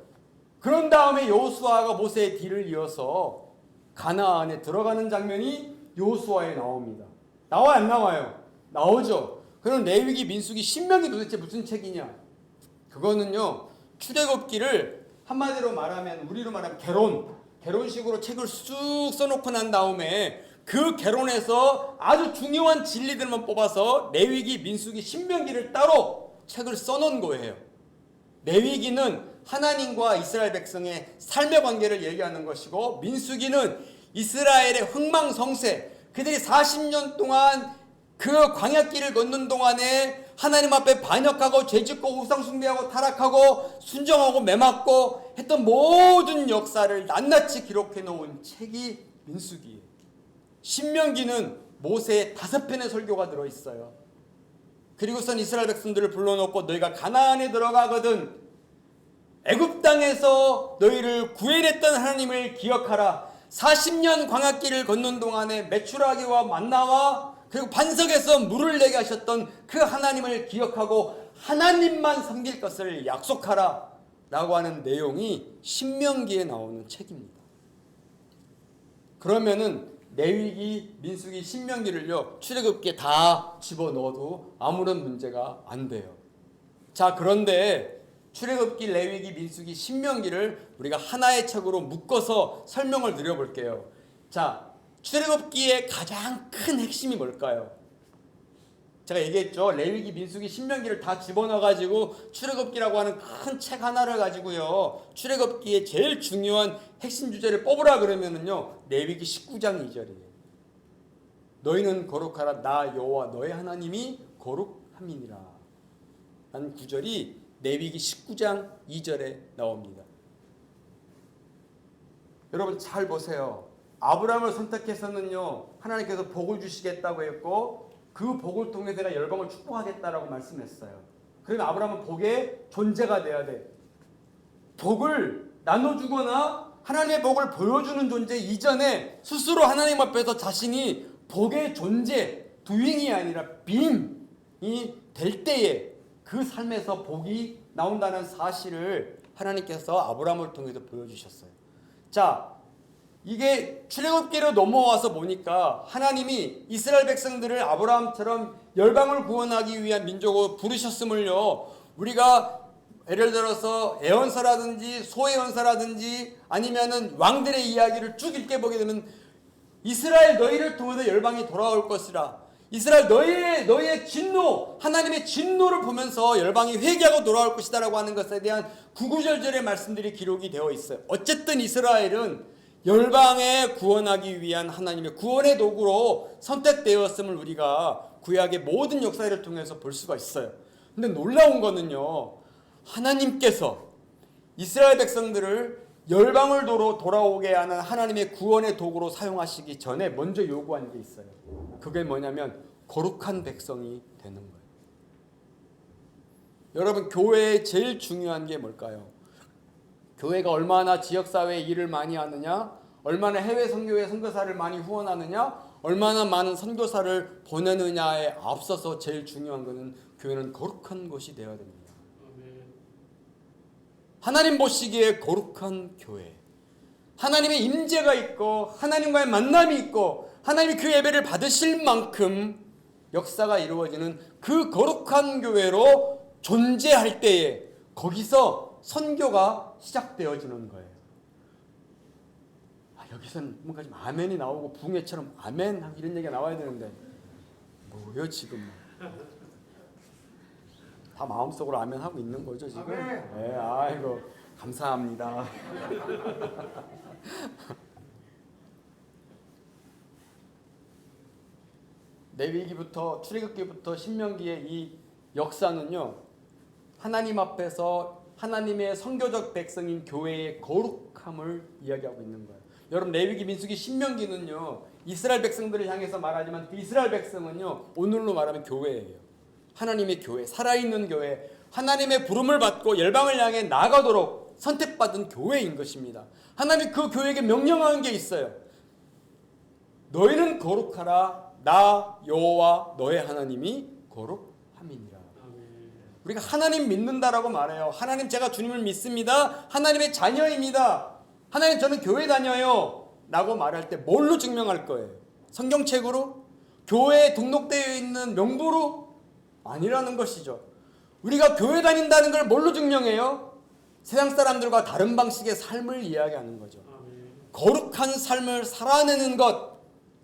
그런 다음에 여호수아가 모세의 뒤를 이어서 가나안에 들어가는 장면이 여호수아에 나옵니다. 나와요, 안 나와요? 나오죠. 그럼 레위기, 민수기, 신명기 도대체 무슨 책이냐? 그거는요 출애굽기를 한마디로 말하면, 우리로 말하면 개론식으로 책을 쑥 써놓고 난 다음에 그 개론에서 아주 중요한 진리들만 뽑아서 레위기, 민수기, 신명기를 따로 책을 써놓은 거예요. 레위기는 하나님과 이스라엘 백성의 삶의 관계를 얘기하는 것이고, 민수기는 이스라엘의 흥망성쇠, 그들이 40년 동안 그 광야길을 걷는 동안에 하나님 앞에 반역하고 죄짓고 우상숭배하고 타락하고 순종하고 매맞고 했던 모든 역사를 낱낱이 기록해 놓은 책이 민수기예요. 신명기는 모세의 5편의 설교가 들어있어요. 그리고선 이스라엘 백성들을 불러놓고 너희가 가나안에 들어가거든 애굽 땅에서 너희를 구해냈던 하나님을 기억하라. 40년 광야길을 걷는 동안에 메추라기와 만나와 그리고 반석에서 물을 내게 하셨던 그 하나님을 기억하고 하나님만 섬길 것을 약속하라 라고 하는 내용이 신명기에 나오는 책입니다. 그러면은 레위기, 민수기, 신명기를요 출애굽기에 다 집어넣어도 아무런 문제가 안 돼요. 자, 그런데 출애굽기, 레위기, 민수기, 신명기를 우리가 하나의 책으로 묶어서 설명을 드려볼게요. 자, 출애굽기의 가장 큰 핵심이 뭘까요? 제가 얘기했죠. 레위기, 민수기, 신명기를 다 집어넣어가지고 출애굽기라고 하는 큰 책 하나를 가지고요 출애굽기의 제일 중요한 핵심 주제를 뽑으라 그러면은요 레위기 19장 2절이에요. 너희는 거룩하라. 나 여호와 너의 하나님이 거룩함이니라 라는 구절이 레위기 19장 2절에 나옵니다. 여러분 잘 보세요. 아브라함을 선택해서는요 하나님께서 복을 주시겠다고 했고 그 복을 통해서 내가 열방을 축복하겠다라고 말씀했어요. 그러면 아브라함은 복의 존재가 돼야 돼. 복을 나눠주거나 하나님의 복을 보여주는 존재 이전에 스스로 하나님 앞에서 자신이 복의 존재, doing이 아니라 being이 될 때에 그 삶에서 복이 나온다는 사실을 하나님께서 아브라함을 통해서 보여주셨어요. 자, 이게 출애굽기로 넘어와서 보니까 하나님이 이스라엘 백성들을 아브라함처럼 열방을 구원하기 위한 민족으로 부르셨음을요 우리가 예를 들어서 애언서라든지 소애언서라든지 아니면은 왕들의 이야기를 쭉 읽어보게 되면 이스라엘 너희를 통해서 열방이 돌아올 것이라, 이스라엘 너희의 진노, 하나님의 진노를 보면서 열방이 회개하고 돌아올 것이다 라고 하는 것에 대한 구구절절의 말씀들이 기록이 되어 있어요. 어쨌든 이스라엘은 열방에 구원하기 위한 하나님의 구원의 도구로 선택되었음을 우리가 구약의 모든 역사를 통해서 볼 수가 있어요. 근데 놀라운 거는요 하나님께서 이스라엘 백성들을 열방을 돌아오게 하는 하나님의 구원의 도구로 사용하시기 전에 먼저 요구한 게 있어요. 그게 뭐냐면 거룩한 백성이 되는 거예요. 여러분 교회의 제일 중요한 게 뭘까요? 교회가 얼마나 지역사회에 일을 많이 하느냐, 얼마나 해외 선교회 선교사를 많이 후원하느냐, 얼마나 많은 선교사를 보내느냐에 앞서서 제일 중요한 것은 교회는 거룩한 곳이 되어야 됩니다. 하나님 보시기에 거룩한 교회, 하나님의 임재가 있고 하나님과의 만남이 있고 하나님이 그 예배를 받으실 만큼 역사가 이루어지는 그 거룩한 교회로 존재할 때에 거기서 선교가 시작되어지는 거예요. 여기서는 뭔가 좀 아멘이 나오고 붕해처럼 아멘 이런 얘기가 나와야 되는데 뭐요 지금 다 마음속으로 아멘 하고 있는 거죠 지금. 네, 아이고 감사합니다. 레위기부터 출애굽기부터 신명기의 이 역사는요 하나님 앞에서 하나님의 선교적 백성인 교회의 거룩함을 이야기하고 있는 거예요. 여러분 레위기, 민수기, 신명기는요 이스라엘 백성들을 향해서 말하지만 그 이스라엘 백성은요 오늘로 말하면 교회예요. 하나님의 교회, 살아있는 교회, 하나님의 부름을 받고 열방을 향해 나가도록 선택받은 교회인 것입니다. 하나님이 그 교회에게 명령하는 게 있어요. 너희는 거룩하라. 나 여호와 너의 하나님이 거룩함이니라. 우리가 하나님 믿는다라고 말해요. 하나님 제가 주님을 믿습니다. 하나님의 자녀입니다. 하나님 저는 교회 다녀요 라고 말할 때 뭘로 증명할 거예요? 성경책으로? 교회에 등록되어 있는 명부로? 아니라는 것이죠. 우리가 교회 다닌다는 걸 뭘로 증명해요? 세상 사람들과 다른 방식의 삶을 이야기하는 거죠. 거룩한 삶을 살아내는 것,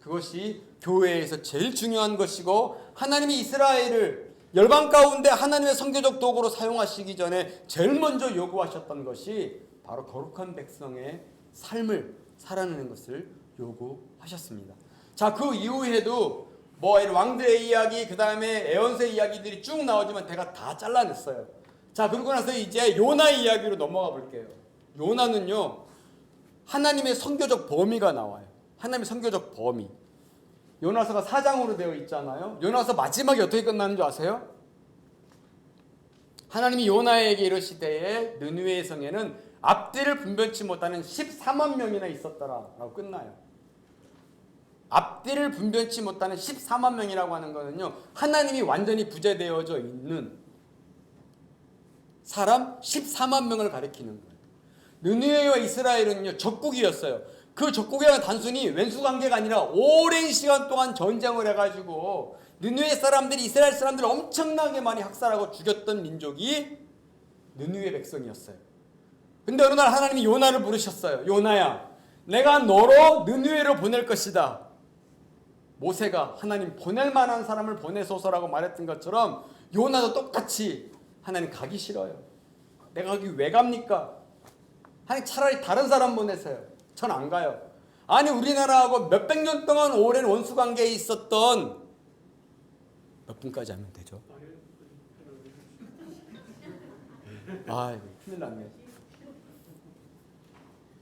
그것이 교회에서 제일 중요한 것이고 하나님이 이스라엘을 열방 가운데 하나님의 선교적 도구로 사용하시기 전에 제일 먼저 요구하셨던 것이 바로 거룩한 백성의 삶을 살아내는 것을 요구하셨습니다. 자, 그 이후에도 뭐 왕들의 이야기, 그 다음에 에언스의 이야기들이 쭉 나오지만 제가 다 잘라냈어요. 자, 그러고 나서 이제 요나의 이야기로 넘어가 볼게요. 요나는요, 하나님의 선교적 범위가 나와요. 하나님의 선교적 범위. 요나서가 4장으로 되어 있잖아요. 요나서 마지막에 어떻게 끝나는 줄 아세요? 하나님이 요나에게 이르시되 느느웨의 성에는 앞뒤를 분별치 못하는 14만 명이나 있었더라 라고 끝나요. 앞뒤를 분별치 못하는 14만 명이라고 하는 거는요, 하나님이 완전히 부재되어져 있는 사람 14만 명을 가리키는 거예요. 느느웨와 이스라엘은요, 적국이었어요. 그 적국이란 단순히 왼수관계가 아니라 오랜 시간 동안 전쟁을 해가지고 느느웨 사람들이 이스라엘 사람들을 엄청나게 많이 학살하고 죽였던 민족이 느느웨 백성이었어요. 근데 어느 날 하나님이 요나를 부르셨어요. 요나야, 내가 너로 느느웨로 보낼 것이다. 모세가 하나님 보낼 만한 사람을 보내소서라고 말했던 것처럼 요나도 똑같이 하나님 가기 싫어요. 내가 거기 왜 갑니까? 하나님 차라리 다른 사람 보내세요. 전 안 가요. 아니, 우리나라하고 몇백 년 동안 오랜 원수관계에 있었던, 몇 분까지 하면 되죠? 아, 큰일 났네.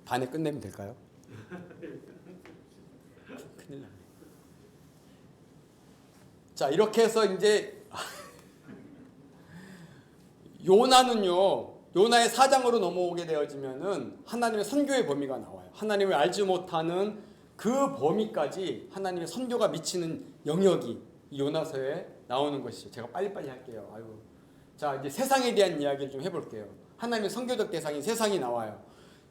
반에 끝내면 될까요? 큰일 났네. 자, 이렇게 해서 이제 요나는요, 요나의 4장으로 넘어오게 되어지면은 하나님의 선교의 범위가 나와요. 하나님을 알지 못하는 그 범위까지 하나님의 선교가 미치는 영역이 이 요나서에 나오는 것이죠. 제가 빨리빨리 할게요. 아유. 자, 이제 세상에 대한 이야기를 좀 해볼게요. 하나님의 선교적 대상인 세상이 나와요.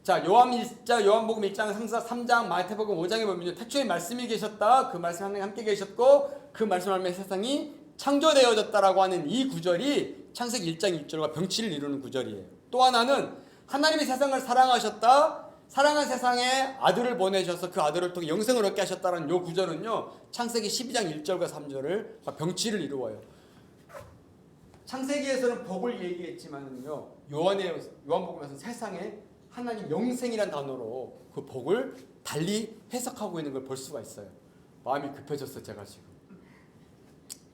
자, 요한복음 1장, 3장, 마태복음 5장에 보면 태초에 말씀이 계셨다. 그 말씀 하나님 함께 계셨고 그 말씀 하나님의 세상이 창조되어졌다라고 하는 이 구절이 창세기 1장 1절과 병치를 이루는 구절이에요. 또 하나는 하나님이 세상을 사랑하셨다. 사랑한 세상에 아들을 보내셔서 그 아들을 통해 영생을 얻게 하셨다는 이 구절은요, 창세기 12장 1절과 3절을 병치를 이루어요. 창세기에서는 복을 얘기했지만요, 요한복음에서는 세상에 하나님 영생이란 단어로 그 복을 달리 해석하고 있는 걸 볼 수가 있어요. 마음이 급해졌어 제가 지금.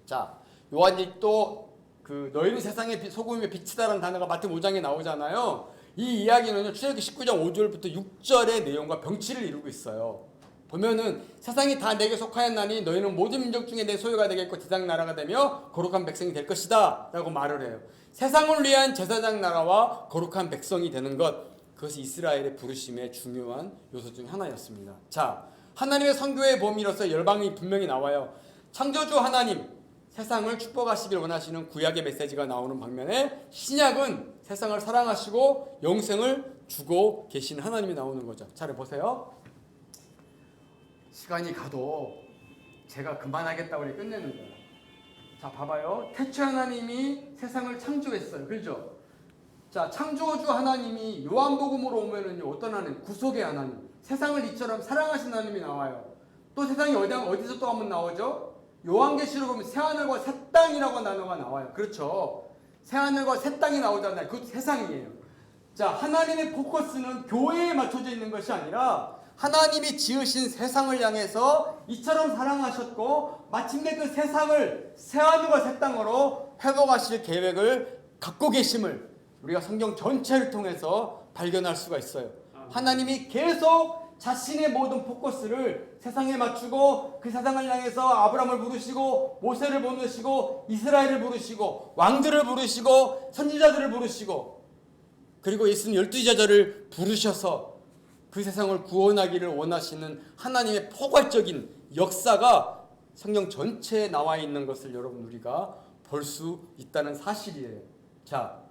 자, 요한이 또 그 너희는 세상의 소금의 빛이다라는 단어가 마태복음 5장에 나오잖아요. 이 이야기는 출애굽기 19장 5절부터 6절의 내용과 병치를 이루고 있어요. 보면은 세상이 다 내게 속하였나니 너희는 모든 민족 중에 내 소유가 되겠고 제사장 나라가 되며 거룩한 백성이 될 것이다 라고 말을 해요. 세상을 위한 제사장 나라와 거룩한 백성이 되는 것, 그것이 이스라엘의 부르심의 중요한 요소 중 하나였습니다. 자, 하나님의 선교의 범위로서 열방이 분명히 나와요. 창조주 하나님, 세상을 축복하시길 원하시는 구약의 메시지가 나오는 방면에 신약은 세상을 사랑하시고 영생을 주고 계신 하나님이 나오는 거죠. 잘 보세요. 시간이 가도 제가 그만하겠다고 끝내는 거예요. 자, 봐봐요. 태초 하나님이 세상을 창조했어요. 그렇죠? 자, 창조주 하나님이 요한복음으로 오면은요, 어떤 하나님? 구속의 하나님. 세상을 이처럼 사랑하신 하나님이 나와요. 또 세상이 어디서 또 한번 나오죠? 요한계시록 보면 새하늘과 새 땅이라고 단어가 나와요. 그렇죠? 새하늘과 새 땅이 나오잖아요. 그것도 세상이에요. 자, 하나님의 포커스는 교회에 맞춰져 있는 것이 아니라 하나님이 지으신 세상을 향해서 이처럼 사랑하셨고 마침내 그 세상을 새하늘과 새 땅으로 회복하실 계획을 갖고 계심을 우리가 성경 전체를 통해서 발견할 수가 있어요. 하나님이 계속 자신의 모든 포커스를 세상에 맞추고 그 세상을 향해서 아브라함을 부르시고 모세를 부르시고 이스라엘을 부르시고 왕들을 부르시고 선지자들을 부르시고 그리고 예수님 12제자를 부르셔서 그 세상을 구원하기를 원하시는 하나님의 포괄적인 역사가 성경 전체에 나와 있는 것을 여러분 우리가 볼 수 있다는 사실이에요. 자,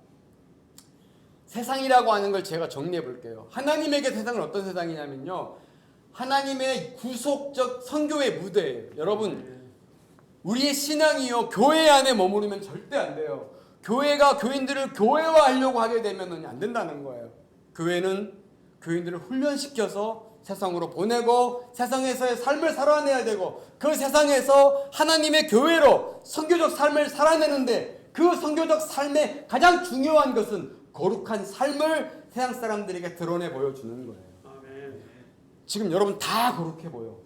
세상이라고 하는 걸 제가 정리해 볼게요. 하나님에게 세상은 어떤 세상이냐면요, 하나님의 구속적 선교의 무대예요. 여러분, 우리의 신앙이요, 교회 안에 머무르면 절대 안 돼요. 교회가 교인들을 교회화하려고 하게 되면 안 된다는 거예요. 교회는 교인들을 훈련시켜서 세상으로 보내고 세상에서의 삶을 살아내야 되고 그 세상에서 하나님의 교회로 선교적 삶을 살아내는데 그 선교적 삶의 가장 중요한 것은 거룩한 삶을 세상 사람들에게 드러내 보여주는 거예요. 지금 여러분 다 거룩해 보여.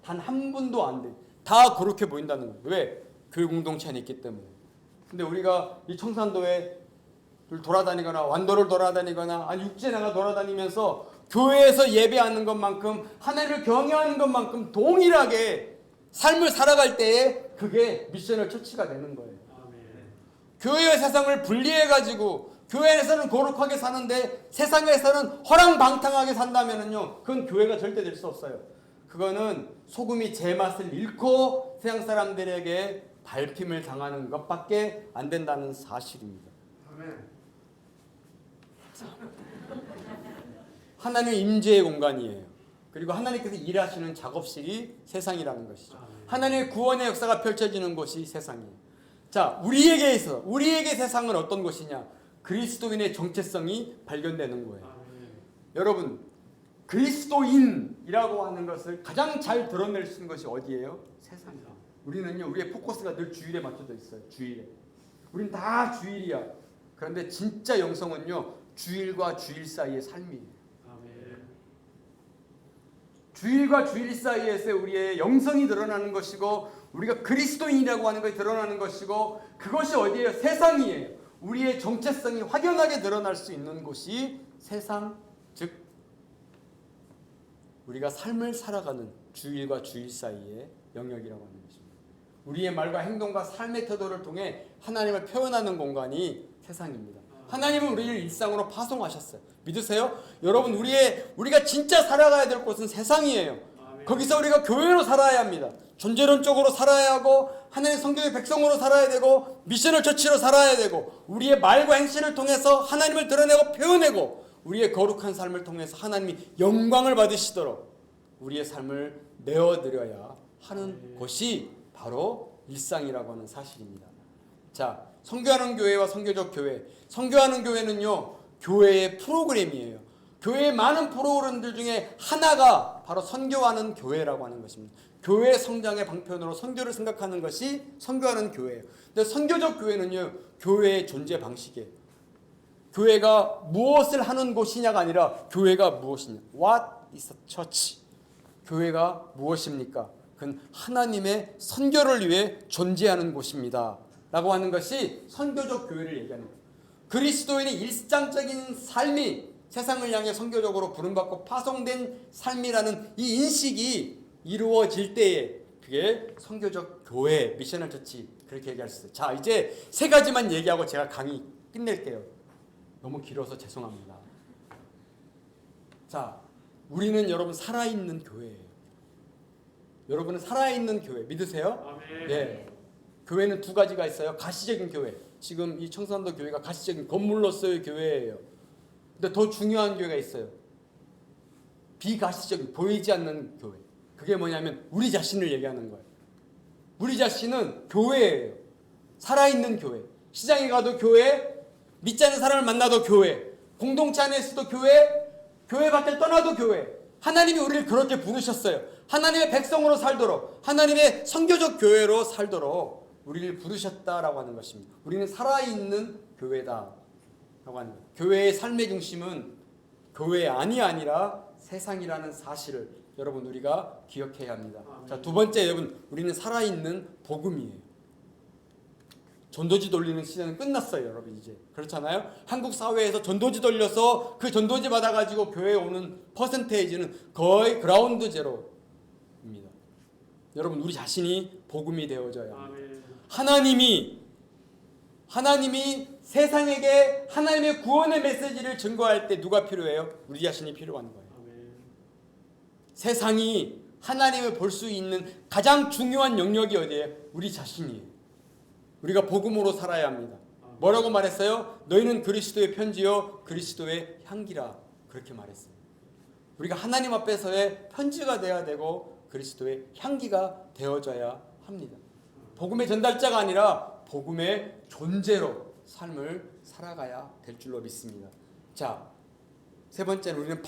단 한 분도 안 돼. 다 거룩해 보인다는 거예요. 왜? 교회 공동체 안에 있기 때문에. 근데 우리가 이 청산도에 돌아다니거나 완도를 돌아다니거나 아니 육지에 나가 돌아다니면서 교회에서 예배하는 것만큼 하나님을 경외하는 것만큼 동일하게 삶을 살아갈 때에 그게 미셔널 처치가 되는 거예요. 교회와 세상을 분리해가지고 교회 안에서는 거룩하게 사는데 세상에서는 허랑방탕하게 산다면은요, 그건 교회가 절대 될 수 없어요. 그거는 소금이 제 맛을 잃고 세상 사람들에게 밟힘을 당하는 것밖에 안 된다는 사실입니다. 하나님의 임재의 공간이에요. 그리고 하나님께서 일하시는 작업실이 세상이라는 것이죠. 하나님의 구원의 역사가 펼쳐지는 곳이 세상이에요. 자, 우리에게 세상은 어떤 곳이냐? 그리스도인의 정체성이 발견되는 거예요. 여러분, 그리스도인이라고 하는 것을 가장 잘 드러낼 수 있는 것이 어디예요? 세상이에요. 우리는요, 우리의 포커스가 늘 주일에 맞춰져 있어요. 주일에. 우린 다 주일이야. 그런데 진짜 영성은요, 주일과 주일 사이의 삶이에요. 주일과 주일 사이에서 우리의 영성이 드러나는 것이고 우리가 그리스도인이라고 하는 것이 드러나는 것이고 그것이 어디예요? 세상이에요. 우리의 정체성이 확연하게 드러날 수 있는 곳이 세상, 즉 우리가 삶을 살아가는 주일과 주일 사이의 영역이라고 하는 것입니다. 우리의 말과 행동과 삶의 태도를 통해 하나님을 표현하는 공간이 세상입니다. 하나님은 우리를 일상으로 파송하셨어요. 믿으세요? 여러분, 우리가 진짜 살아가야 될 곳은 세상이에요. 거기서 우리가 교회로 살아야 합니다. 존재론적으로 살아야 하고 하나님의 성경의 백성으로 살아야 되고 미셔널 처치로 살아야 되고 우리의 말과 행실을 통해서 하나님을 드러내고 표현하고 우리의 거룩한 삶을 통해서 하나님이 영광을 받으시도록 우리의 삶을 내어드려야 하는 곳이 바로 일상이라고 하는 사실입니다. 자, 선교하는 교회와 선교적 교회. 선교하는 교회는요, 교회의 프로그램이에요. 교회의 많은 프로그램들 중에 하나가 바로 선교하는 교회라고 하는 것입니다. 교회 성장의 방편으로 선교를 생각하는 것이 선교하는 교회예요. 근데 선교적 교회는요, 교회의 존재 방식이에요. 교회가 무엇을 하는 곳이냐가 아니라 교회가 무엇이냐. What is a church? 교회가 무엇입니까? 그건 하나님의 선교를 위해 존재하는 곳입니다. 라고 하는 것이 선교적 교회를 얘기하는 거예요. 그리스도인의 일상적인 삶이 세상을 향해 선교적으로 부름받고 파송된 삶이라는 이 인식이 이루어질 때에 그게 선교적 교회, 미셔널 처치 그렇게 얘기할 수 있어요. 자, 이제 세 가지만 얘기하고 제가 강의 끝낼게요. 너무 길어서 죄송합니다. 자, 우리는 여러분 살아있는 교회예요. 여러분은 살아있는 교회 믿으세요? 네. 교회는 두 가지가 있어요. 가시적인 교회. 지금 이 청산도 교회가 가시적인 건물로서의 교회예요. 근데 더 중요한 교회가 있어요. 비가시적인, 보이지 않는 교회. 그게 뭐냐면 우리 자신을 얘기하는 거예요. 우리 자신은 교회예요. 살아있는 교회. 시장에 가도 교회, 믿지 않는 사람을 만나도 교회, 공동체 안에서도 교회, 교회 밖을 떠나도 교회. 하나님이 우리를 그렇게 부르셨어요. 하나님의 백성으로 살도록, 하나님의 선교적 교회로 살도록 우리를 부르셨다라고 하는 것입니다. 우리는 살아있는 교회다 라고 하는 거예요. 교회의 삶의 중심은 교회 안이 아니라 세상이라는 사실을 여러분 우리가 기억해야 합니다. 자, 두 번째, 여러분 우리는 살아있는 복음이에요. 전도지 돌리는 시대는 끝났어요, 여러분. 이제 그렇잖아요. 한국 사회에서 전도지 돌려서 그 전도지 받아가지고 교회에 오는 퍼센테이지는 거의 그라운드 제로입니다. 여러분, 우리 자신이 복음이 되어져야 합니다. 하나님이 세상에게 하나님의 구원의 메시지를 증거할 때 누가 필요해요? 우리 자신이 필요한 거예요. 세상이 하나님을 볼 수 있는 가장 중요한 영역이 어디예요? 우리 자신이에요. 우리가 복음으로 살아야 합니다. 뭐라고 말했어요? 너희는 그리스도의 편지요 그리스도의 향기라 그렇게 말했어요. 우리가 하나님 앞에서의 편지가 되어야 되고 그리스도의 향기가 되어져야 합니다. 복음의 전달자가 아니라 복음의 존재로 삶을 살아가야 될 줄로 믿습니다. 자, 세 번째는 우리는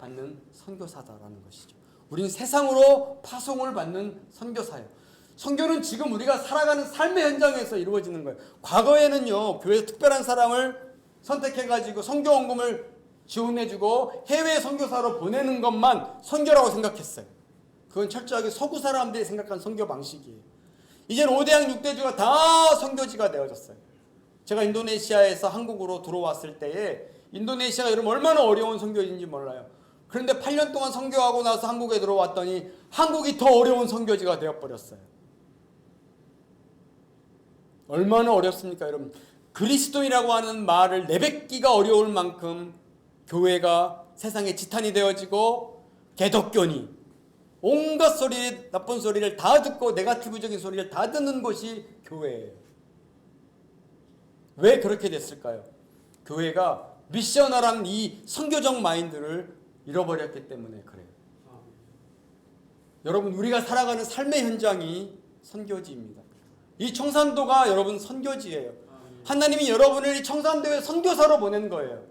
받는 선교사다라는 것이죠. 우리는 세상으로 파송을 받는 선교사예요. 선교는 지금 우리가 살아가는 삶의 현장에서 이루어지는 거예요. 과거에는요, 교회에서 특별한 사람을 선택해가지고 선교원금을 지원해주고 해외 선교사로 보내는 것만 선교라고 생각했어요. 그건 철저하게 서구 사람들이 생각한 선교 방식이에요. 이제는 5대양 6대주가 다 선교지가 되어졌어요. 제가 인도네시아에서 한국으로 들어왔을 때에 인도네시아가 여러분 얼마나 어려운 선교지인지 몰라요. 그런데 8년 동안 선교하고 나서 한국에 들어왔더니 한국이 더 어려운 선교지가 되어버렸어요. 얼마나 어렵습니까, 여러분? 그리스도인이라고 하는 말을 내뱉기가 어려울 만큼 교회가 세상의 지탄이 되어지고 개독교니 온갖 소리, 나쁜 소리를 다 듣고 네거티브적인 소리를 다 듣는 것이 교회예요. 왜 그렇게 됐을까요? 교회가 미셔널한 이 선교적 마인드를 잃어버렸기 때문에 그래요. 여러분, 우리가 살아가는 삶의 현장이 선교지입니다. 이 청산도가 여러분 선교지예요. 하나님이 여러분을 이 청산도에 선교사로 보낸 거예요.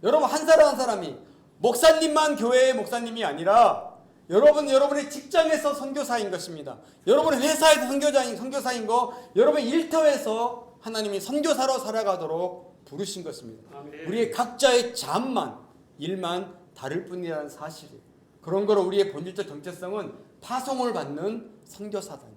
여러분, 한 사람 한 사람이 목사님만 교회의 목사님이 아니라 여러분의 직장에서 선교사인 것입니다. 여러분의 회사에서 선교사인 거, 여러분의 일터에서 하나님이 선교사로 살아가도록 부르신 것입니다. 우리의 각자의 잠만, 일만 다를 뿐이라는 사실이에요. 그런 거로 우리의 본질적 정체성은 파송을 받는 선교사다.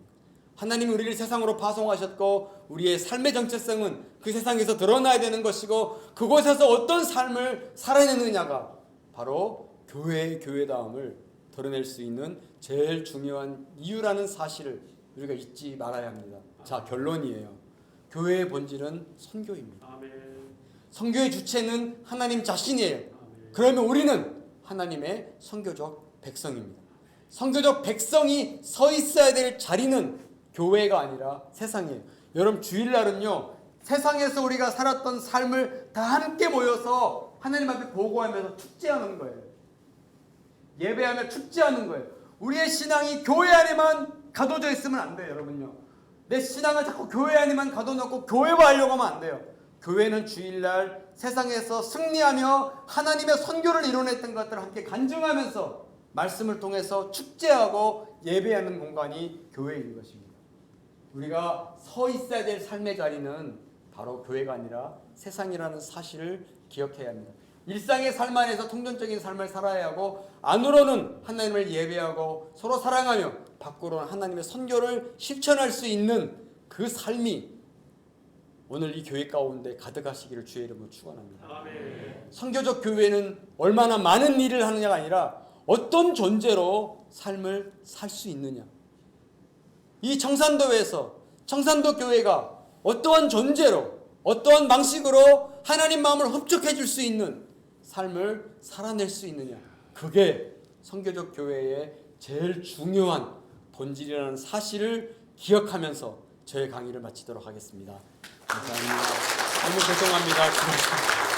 하나님이 우리를 세상으로 파송하셨고 우리의 삶의 정체성은 그 세상에서 드러나야 되는 것이고 그곳에서 어떤 삶을 살아내느냐가 바로 교회의 교회다움을 드러낼 수 있는 제일 중요한 이유라는 사실을 우리가 잊지 말아야 합니다. 자, 결론이에요. 교회의 본질은 선교입니다. 선교의 주체는 하나님 자신이에요. 그러면 우리는 하나님의 선교적 백성입니다. 선교적 백성이 서 있어야 될 자리는 교회가 아니라 세상이에요. 여러분, 주일날은요, 세상에서 우리가 살았던 삶을 다 함께 모여서 하나님 앞에 보고하면서 축제하는 거예요. 예배하며 축제하는 거예요. 우리의 신앙이 교회 안에만 가둬져 있으면 안 돼요, 여러분요. 내 신앙을 자꾸 교회 안에만 가둬놓고 교회화하려고 하면 안 돼요. 교회는 주일날 세상에서 승리하며 하나님의 선교를 이뤄냈던 것들을 함께 간증하면서 말씀을 통해서 축제하고 예배하는 공간이 교회인 것입니다. 우리가 서 있어야 될 삶의 자리는 바로 교회가 아니라 세상이라는 사실을 기억해야 합니다. 일상의 삶 안에서 통전적인 삶을 살아야 하고 안으로는 하나님을 예배하고 서로 사랑하며 밖으로는 하나님의 선교를 실천할 수 있는 그 삶이 오늘 이 교회 가운데 가득하시기를 주의 이름으로 축원합니다. 선교적 교회는 얼마나 많은 일을 하느냐가 아니라 어떤 존재로 삶을 살 수 있느냐. 이 청산도에서 청산도 교회가 어떠한 존재로 어떠한 방식으로 하나님 마음을 흡족해 줄 수 있는 삶을 살아낼 수 있느냐. 그게 선교적 교회의 제일 중요한 본질이라는 사실을 기억하면서 저의 강의를 마치도록 하겠습니다. 감사합니다. 너무 죄송합니다.